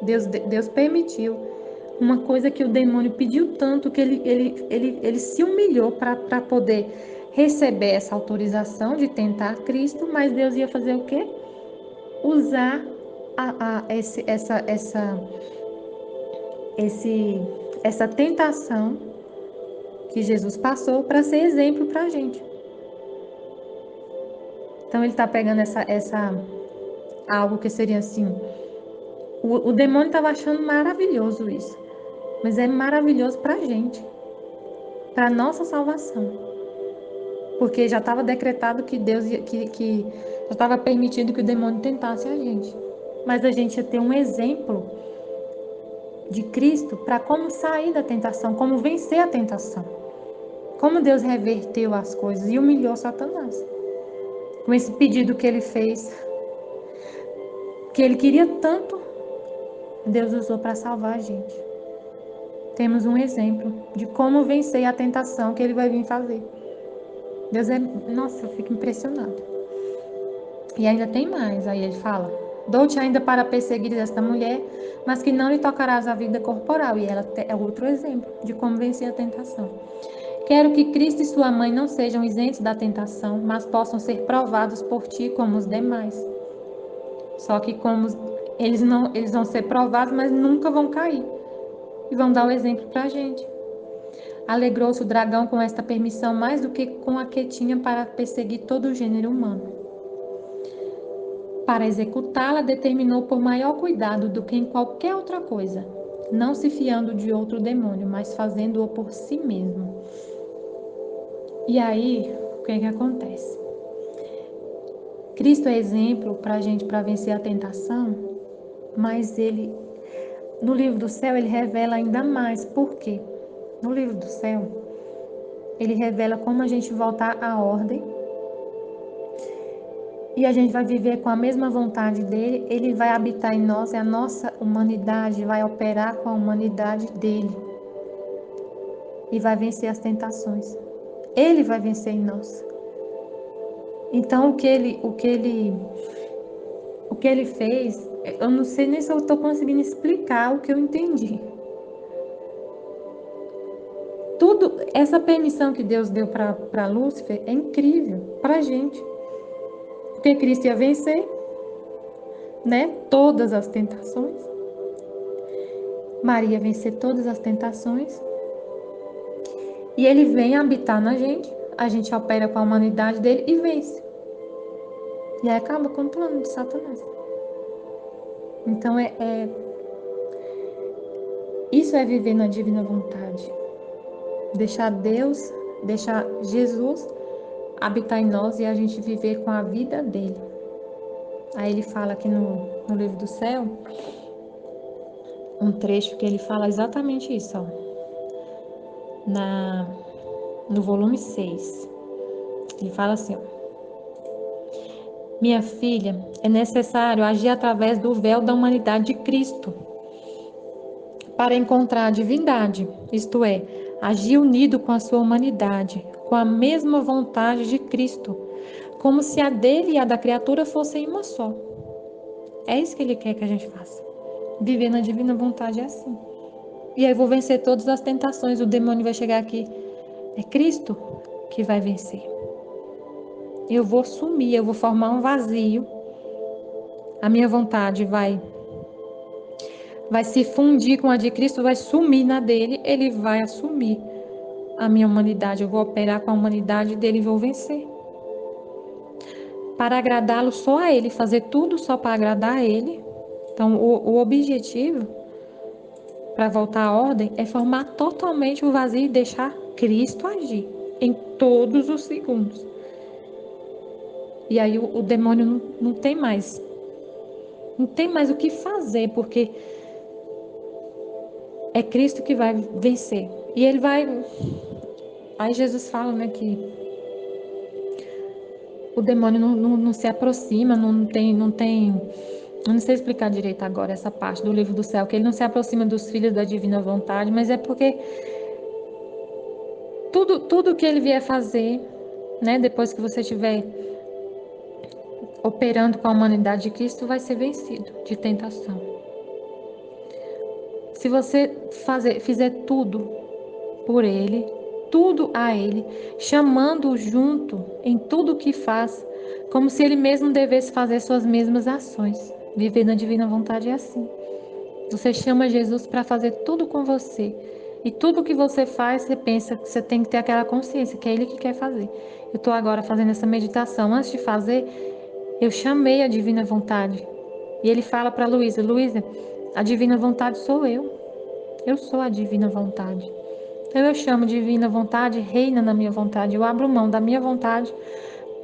Deus permitiu uma coisa que o demônio pediu tanto que ele se humilhou para poder receber essa autorização de tentar Cristo, mas Deus ia fazer o quê? Usar essa tentação que Jesus passou para ser exemplo para a gente. Então ele está pegando algo que seria assim. O demônio estava achando maravilhoso isso, mas é maravilhoso para a gente, para nossa salvação, porque já estava decretado que Deus que já estava permitido que o demônio tentasse a gente, mas a gente ia ter um exemplo de Cristo para como sair da tentação, como vencer a tentação, como Deus reverteu as coisas e humilhou Satanás com esse pedido que ele fez, que ele queria tanto, Deus usou para salvar a gente. Temos um exemplo de como vencer a tentação que ele vai vir fazer. Deus nossa, eu fico impressionada. E ainda tem mais, aí ele fala: dou-te ainda para perseguir esta mulher, mas que não lhe tocarás a vida corporal. E ela é outro exemplo de como vencer a tentação. Quero que Cristo e sua mãe não sejam isentos da tentação, mas possam ser provados por ti como os demais. Só que como eles vão ser provados, mas nunca vão cair. E vão dar o exemplo para a gente. Alegrou-se o dragão com esta permissão mais do que com a que tinha para perseguir todo o gênero humano. Para executá-la, determinou por maior cuidado do que em qualquer outra coisa, não se fiando de outro demônio, mas fazendo-o por si mesmo. E aí, o que acontece? Cristo é exemplo para a gente para vencer a tentação, mas ele, no livro do céu, ele revela ainda mais. Por quê? No livro do céu, ele revela como a gente voltar à ordem e a gente vai viver com a mesma vontade dele, ele vai habitar em nós, e a nossa humanidade vai operar com a humanidade dele e vai vencer as tentações. Ele vai vencer em nós. Então, o que ele fez, eu não sei nem se eu estou conseguindo explicar o que eu entendi. Tudo, essa permissão que Deus deu para Lúcifer é incrível para a gente. Porque Cristo ia vencer, né, todas as tentações. Maria ia vencer todas as tentações. E ele vem habitar na gente, a gente opera com a humanidade dele e vence. E aí acaba com o plano de Satanás. Então isso é viver na divina vontade. Deixar Deus, deixar Jesus habitar em nós e a gente viver com a vida dele. Aí ele fala aqui no livro do céu um trecho que ele fala exatamente isso, ó, no volume 6. Ele fala assim, ó: minha filha, é necessário agir através do véu da humanidade de Cristo para encontrar a divindade, isto é, agir unido com a sua humanidade, com a mesma vontade de Cristo, como se a dele e a da criatura fossem uma só. É isso que ele quer que a gente faça. Viver na divina vontade é assim. E aí eu vou vencer todas as tentações, o demônio vai chegar aqui. É Cristo que vai vencer. Eu vou sumir, eu vou formar um vazio. A minha vontade vai se fundir com a de Cristo, vai sumir na dele, ele vai assumir a minha humanidade. Eu vou operar com a humanidade dele e vou vencer. Para agradá-lo só a ele, fazer tudo só para agradar a ele. Então, o objetivo, para voltar à ordem, é formar totalmente o vazio e deixar Cristo agir em todos os segundos. E aí o demônio não tem mais o que fazer, porque é Cristo que vai vencer. E ele vai... Aí Jesus fala, né, que o demônio não se aproxima, não tem... Eu não sei explicar direito agora essa parte do livro do céu, que ele não se aproxima dos filhos da divina vontade, mas é porque tudo que ele vier fazer, né, depois que você estiver operando com a humanidade de Cristo, vai ser vencido de tentação. Se você fizer tudo por ele, tudo a ele, chamando-o junto em tudo o que faz, como se ele mesmo devesse fazer suas mesmas ações. Viver na divina vontade é assim. Você chama Jesus para fazer tudo com você. E tudo que você faz, você pensa que você tem que ter aquela consciência, que é Ele que quer fazer. Eu estou agora fazendo essa meditação. Antes de fazer, eu chamei a divina vontade. E Ele fala para Luísa: Luísa, a divina vontade sou eu. Eu sou a divina vontade. Então eu chamo divina vontade, reina na minha vontade. Eu abro mão da minha vontade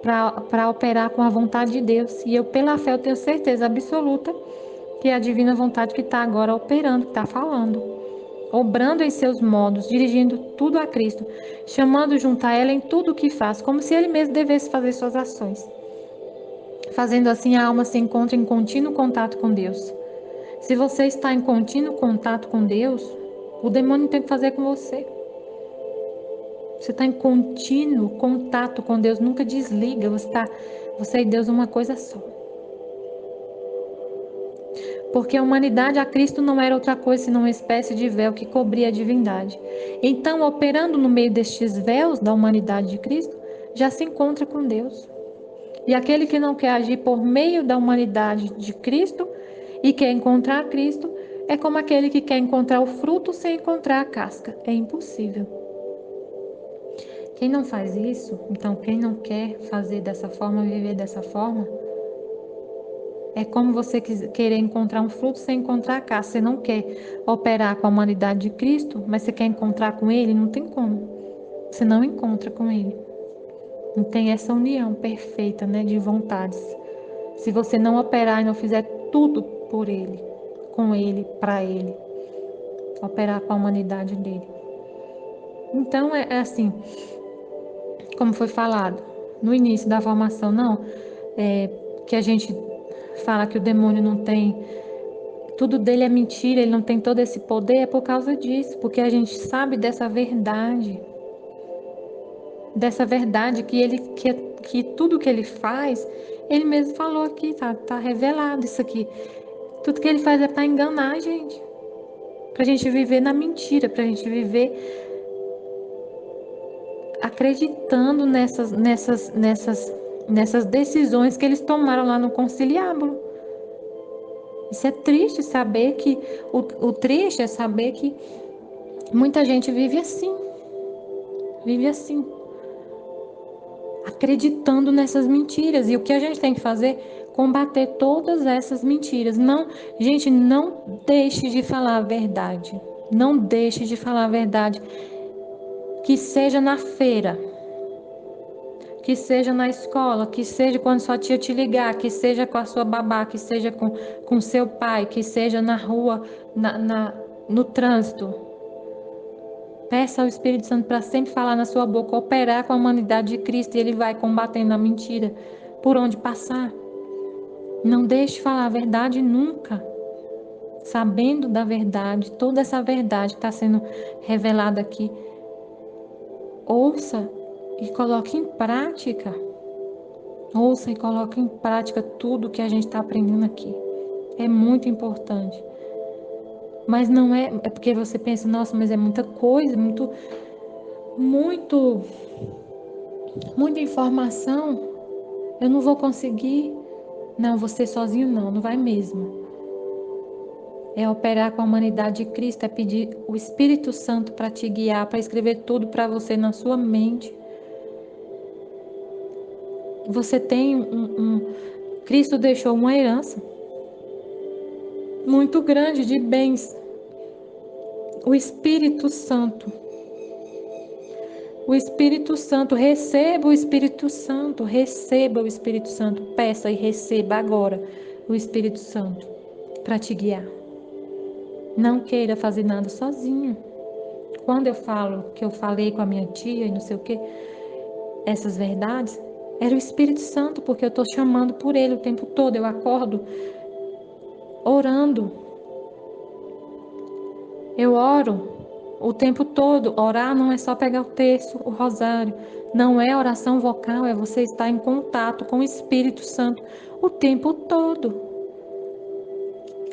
para operar com a vontade de Deus. E eu, pela fé, eu tenho certeza absoluta que é a divina vontade que está agora operando, que está falando, obrando em seus modos, dirigindo tudo a Cristo, chamando junto a ela em tudo o que faz, como se ele mesmo devesse fazer suas ações. Fazendo assim, a alma se encontra em contínuo contato com Deus. Se você está em contínuo contato com Deus, o demônio tem que fazer com você. Você está em contínuo contato com Deus, nunca desliga, você e Deus uma coisa só. Porque a humanidade a Cristo não era outra coisa senão uma espécie de véu que cobria a divindade. Então, operando no meio destes véus da humanidade de Cristo, já se encontra com Deus. E aquele que não quer agir por meio da humanidade de Cristo e quer encontrar Cristo, é como aquele que quer encontrar o fruto sem encontrar a casca. É impossível. Quem não faz isso, então quem não quer fazer dessa forma, viver dessa forma, é como você querer encontrar um fruto sem encontrar a casca. Você não quer operar com a humanidade de Cristo, mas você quer encontrar com Ele, não tem como. Você não encontra com Ele. Não tem essa união perfeita, né, de vontades. Se você não operar e não fizer tudo por Ele, com Ele, para Ele, operar com a humanidade dele. Então é assim, como foi falado no início da formação, que a gente fala que o demônio não tem, tudo dele é mentira, ele não tem todo esse poder, é por causa disso, porque a gente sabe dessa verdade que tudo que ele faz, ele mesmo falou aqui, tá revelado isso aqui. Tudo que ele faz é para enganar a gente, pra gente viver na mentira, pra gente viver acreditando nessas decisões que eles tomaram lá no conciliábulo. Isso é triste saber que, o triste é saber que muita gente vive assim, acreditando nessas mentiras. E o que a gente tem que fazer? Combater todas essas mentiras. Não, gente, não deixe de falar a verdade. Não deixe de falar a verdade. Que seja na feira, que seja na escola, que seja quando sua tia te ligar, que seja com a sua babá, que seja com seu pai, que seja na rua, no trânsito. Peça ao Espírito Santo para sempre falar na sua boca, operar com a humanidade de Cristo, e Ele vai combatendo a mentira por onde passar. Não deixe de falar a verdade nunca. Sabendo da verdade, toda essa verdade que está sendo revelada aqui, ouça e coloque em prática. Ouça e coloque em prática tudo que a gente está aprendendo aqui. É muito importante. Mas não é porque você pensa, nossa, mas é muita coisa, muito, muita informação. Eu não vou conseguir. Não, você sozinho não vai mesmo. É operar com a humanidade de Cristo, é pedir o Espírito Santo para te guiar, para escrever tudo para você na sua mente. Você tem Cristo deixou uma herança muito grande de bens. O Espírito Santo. O Espírito Santo, receba o Espírito Santo, receba o Espírito Santo. Peça e receba agora o Espírito Santo para te guiar. Não queira fazer nada sozinho. Quando eu falo que eu falei com a minha tia e não sei o que, essas verdades, era o Espírito Santo, porque eu estou chamando por ele o tempo todo. Eu acordo orando. Eu oro o tempo todo. Orar não é só pegar o texto, o rosário. Não é oração vocal, é você estar em contato com o Espírito Santo o tempo todo.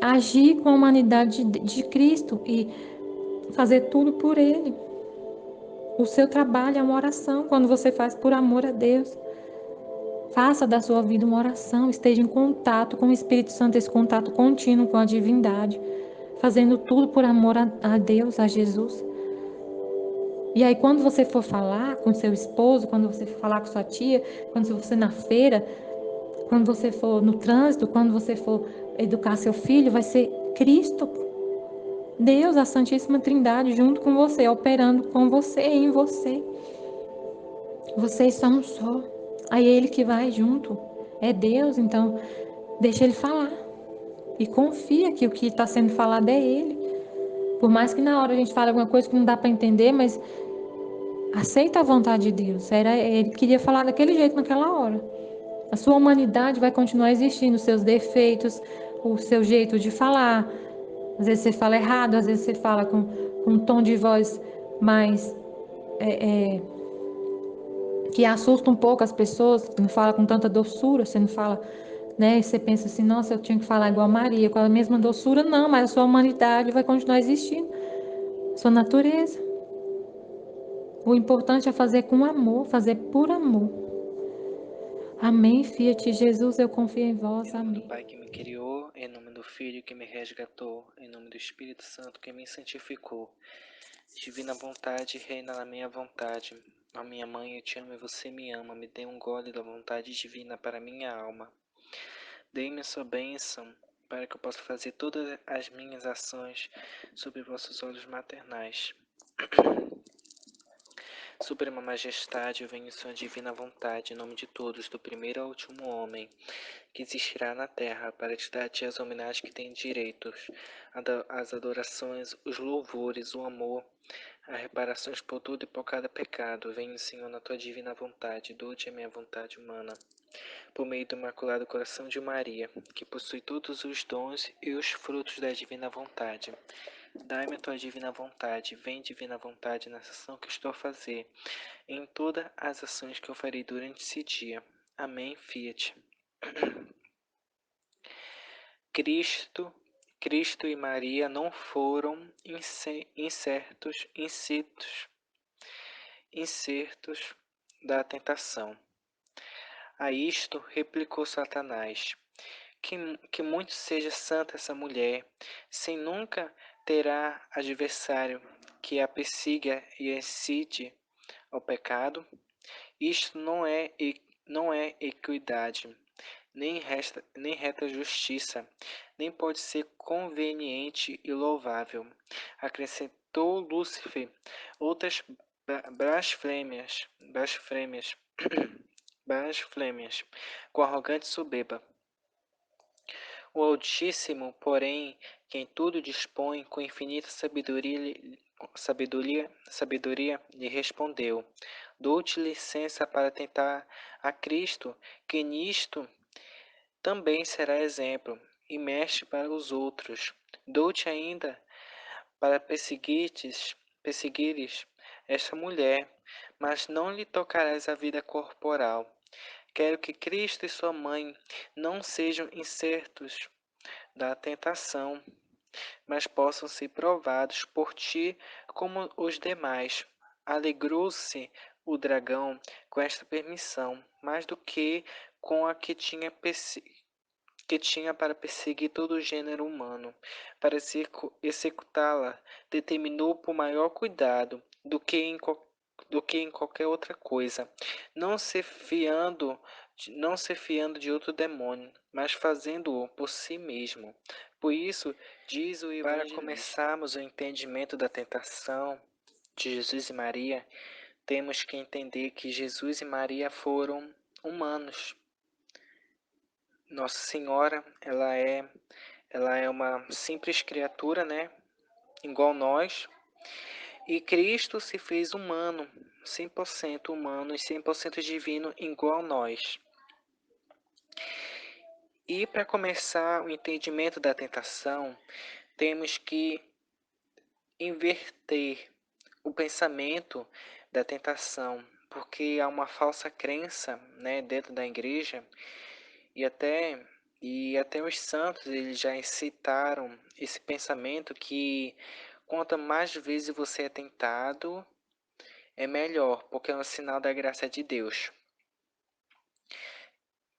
Agir com a humanidade de Cristo e fazer tudo por Ele. O seu trabalho é uma oração quando você faz por amor a Deus. Faça da sua vida uma oração, esteja em contato com o Espírito Santo, esse contato contínuo com a divindade, fazendo tudo por amor a Deus, a Jesus. E aí, quando você for falar com seu esposo, quando você for falar com sua tia, quando você for na feira, quando você for no trânsito, quando você for educar seu filho, vai ser Cristo, Deus, a Santíssima Trindade, junto com você, operando com você e em você. Vocês são um só. Aí é Ele que vai junto. É Deus, então deixa Ele falar. E confia que o que está sendo falado é Ele. Por mais que na hora a gente fale alguma coisa que não dá para entender, mas aceita a vontade de Deus. Ele queria falar daquele jeito naquela hora. A sua humanidade vai continuar existindo, os seus defeitos, o seu jeito de falar. Às vezes você fala errado, às vezes você fala com um tom de voz mais que assusta um pouco as pessoas, não fala com tanta doçura, você não fala, né? Você pensa assim, nossa, eu tinha que falar igual a Maria, com a mesma doçura, não, mas a sua humanidade vai continuar existindo, sua natureza. O importante é fazer com amor, fazer por amor. Amém, Fiat Jesus, eu confio em vós, Em nome do amém. Pai que me criou, em nome do Filho que me resgatou, em nome do Espírito Santo que me santificou. Divina vontade, reina na minha vontade. Ó minha mãe, eu te amo e você me ama. Me dê um gole da vontade divina para minha alma. Dê-me a sua bênção, para que eu possa fazer todas as minhas ações sob vossos olhos maternais. Suprema Majestade, eu venho em sua divina vontade, em nome de todos, do primeiro ao último homem que existirá na terra, para te dar a ti as homenagens que tens direitos, as adorações, os louvores, o amor, as reparações por todo e por cada pecado. Venho, Senhor, na tua divina vontade, dou-te a minha vontade humana, por meio do Imaculado Coração de Maria, que possui todos os dons e os frutos da divina vontade. Dai-me a tua divina vontade, vem divina vontade nessa ação que estou a fazer, em todas as ações que eu farei durante esse dia. Amém, Fiat. Cristo e Maria não foram incertos da tentação. A isto replicou Satanás: que muito seja santa essa mulher, sem nunca terá adversário que a persiga e incite ao pecado. Isto não é equidade, nem reta justiça, nem pode ser conveniente e louvável. Acrescentou Lúcifer outras blasfêmias blasfêmias, com arrogante soberba. O Altíssimo, porém, que em tudo dispõe, com infinita sabedoria, lhe respondeu: Dou-te licença para tentar a Cristo, que nisto também será exemplo, e mestre para os outros. Dou-te ainda para perseguires esta mulher, mas não lhe tocarás a vida corporal. Quero que Cristo e sua mãe não sejam incertos da tentação, mas possam ser provados por ti como os demais. Alegrou-se o dragão com esta permissão, mais do que com a que tinha para perseguir todo o gênero humano. Para executá-la, determinou por maior cuidado do que em qualquer outra coisa, não se fiando de outro demônio, mas fazendo-o por si mesmo. Por isso, diz o evangelista, para começarmos o entendimento da tentação de Jesus e Maria, temos que entender que Jesus e Maria foram humanos. Nossa Senhora, ela é uma simples criatura, né? Igual nós. E Cristo se fez humano, 100% humano e 100% divino, igual nós. E para começar o entendimento da tentação, temos que inverter o pensamento da tentação, porque há uma falsa crença, né, dentro da igreja e até os santos eles já incitaram esse pensamento que quanto mais vezes você é tentado, é melhor, porque é um sinal da graça de Deus.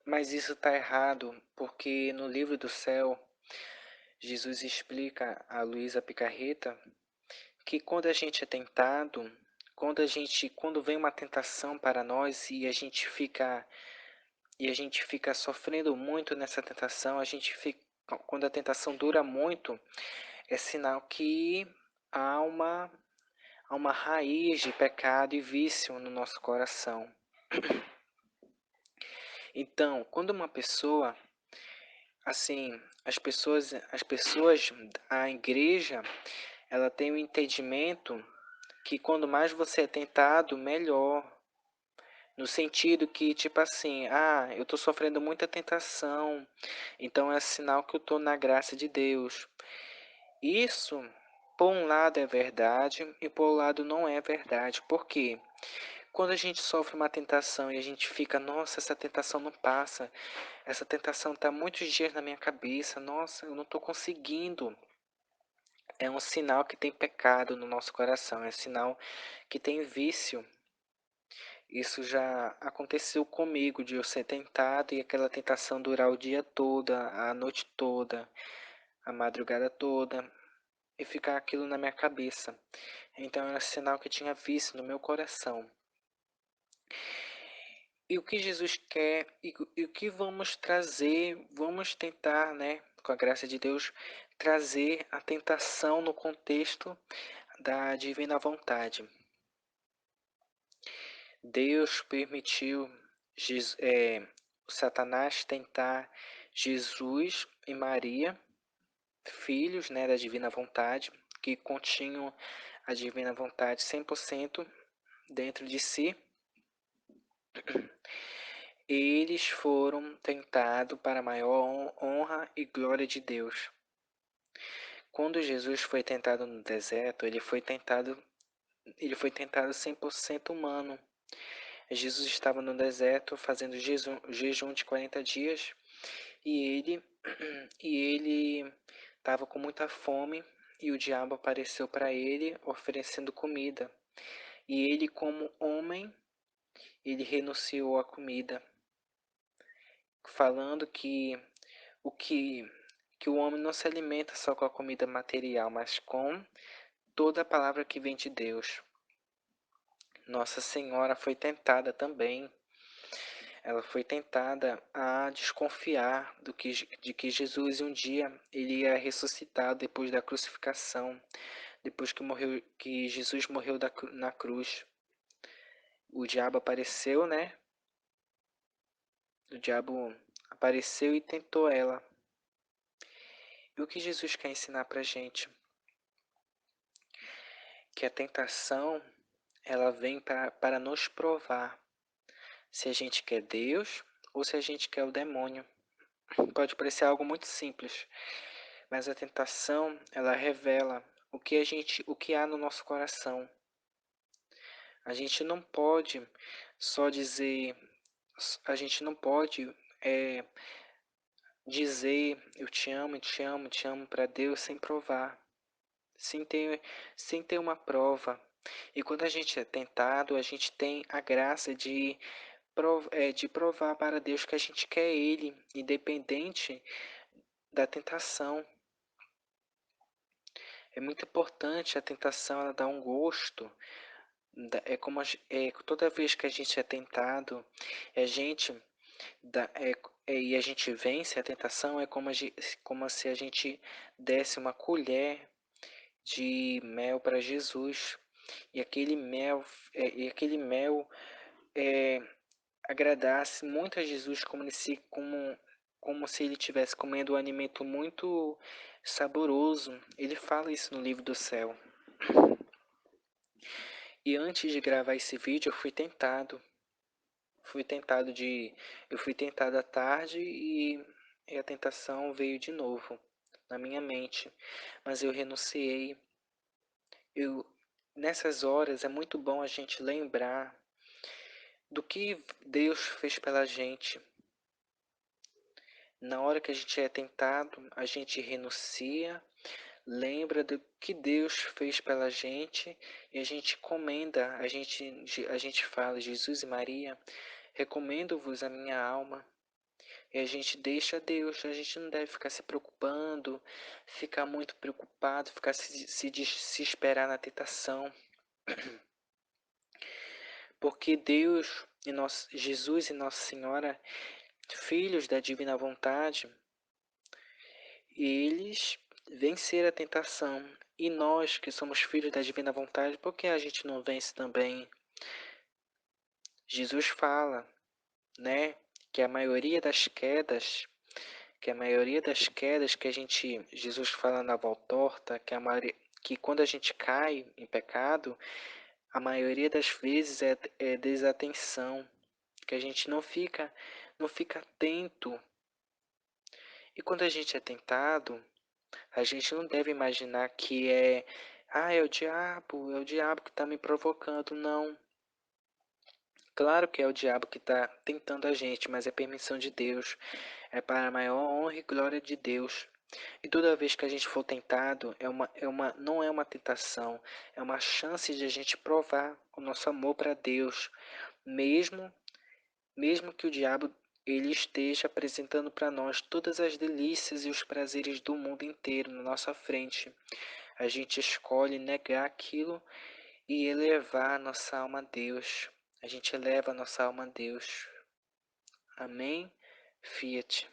Mas isso está errado, porque no livro do céu, Jesus explica a Luísa Picarreta que quando a gente é tentado, quando vem uma tentação para nós e a gente fica sofrendo muito nessa tentação, quando a tentação dura muito, é sinal que há uma raiz de pecado e vício no nosso coração. Então, quando uma pessoa, assim, as pessoas da igreja, ela tem o entendimento que quando mais você é tentado, melhor. No sentido que, tipo assim, eu tô sofrendo muita tentação, então é sinal que eu tô na graça de Deus. Isso, por um lado é verdade e por um lado não é verdade. Por quê? Quando a gente sofre uma tentação e a gente fica, nossa, essa tentação não passa, essa tentação está muitos dias na minha cabeça, nossa, eu não estou conseguindo. É um sinal que tem pecado no nosso coração, é um sinal que tem vício. Isso já aconteceu comigo, de eu ser tentado e aquela tentação durar o dia todo, a noite toda, a madrugada toda, e ficar aquilo na minha cabeça. Então era sinal que tinha vício no meu coração. E o que Jesus quer e o que vamos trazer, vamos tentar, né, com a graça de Deus, trazer a tentação no contexto da divina vontade. Deus permitiu Satanás tentar Jesus e Maria, filhos, né, da divina vontade, que continham a divina vontade 100% dentro de si. Eles foram tentados para a maior honra e glória de Deus. Quando Jesus foi tentado no deserto, ele foi tentado 100% humano. Jesus estava no deserto fazendo jejum de 40 dias e ele estava com muita fome e o diabo apareceu para ele oferecendo comida. E ele, como homem, ele renunciou à comida, falando o que que o homem não se alimenta só com a comida material, mas com toda a palavra que vem de Deus. Nossa Senhora foi tentada também. Ela foi tentada a desconfiar de que Jesus um dia ele ia ressuscitar depois da crucificação, depois que Jesus morreu na cruz. O diabo apareceu, né? O diabo apareceu e tentou ela. E o que Jesus quer ensinar pra gente? Que a tentação, ela vem para nos provar se a gente quer Deus ou se a gente quer o demônio. Pode parecer algo muito simples, mas a tentação, ela revela o que há no nosso coração. A gente não pode só dizer, a gente não pode dizer eu te amo, te amo, te amo para Deus sem provar, sem ter, sem ter uma prova. E quando a gente é tentado, a gente tem a graça de provar para Deus que a gente quer Ele, independente da tentação. É muito importante a tentação, ela dá um gosto. É como toda vez que a gente é tentado, a gente e a gente vence a tentação, é como se a gente desse uma colher de mel para Jesus. E aquele mel é, agradasse muito a Jesus como se ele estivesse comendo um alimento muito saboroso. Ele fala isso no livro do céu. E antes de gravar esse vídeo, eu fui tentado. Eu fui tentado à tarde e a tentação veio de novo na minha mente. Mas eu renunciei. Eu, nessas horas é muito bom a gente lembrar do que Deus fez pela gente. Na hora que a gente é tentado, a gente renuncia, lembra do que Deus fez pela gente e a gente comenda, a gente fala, Jesus e Maria, recomendo-vos a minha alma. E a gente deixa Deus, a gente não deve ficar se preocupando, ficar muito preocupado, ficar se esperar na tentação. Porque Deus e Jesus e Nossa Senhora, filhos da divina vontade, eles venceram a tentação. E nós que somos filhos da divina vontade, por que a gente não vence também? Jesus fala, né, que a maioria das quedas, Jesus fala na voltorta, que quando a gente cai em pecado, a maioria das vezes é desatenção, que a gente não fica atento. E quando a gente é tentado, a gente não deve imaginar que é o diabo que está me provocando, não. Claro que é o diabo que está tentando a gente, mas é permissão de Deus, é para a maior honra e glória de Deus. E toda vez que a gente for tentado, não é uma tentação, é uma chance de a gente provar o nosso amor para Deus, mesmo, mesmo que o diabo ele esteja apresentando para nós todas as delícias e os prazeres do mundo inteiro na nossa frente. A gente escolhe negar aquilo e elevar a nossa alma a Deus. A gente eleva a nossa alma a Deus. Amém? Fiat.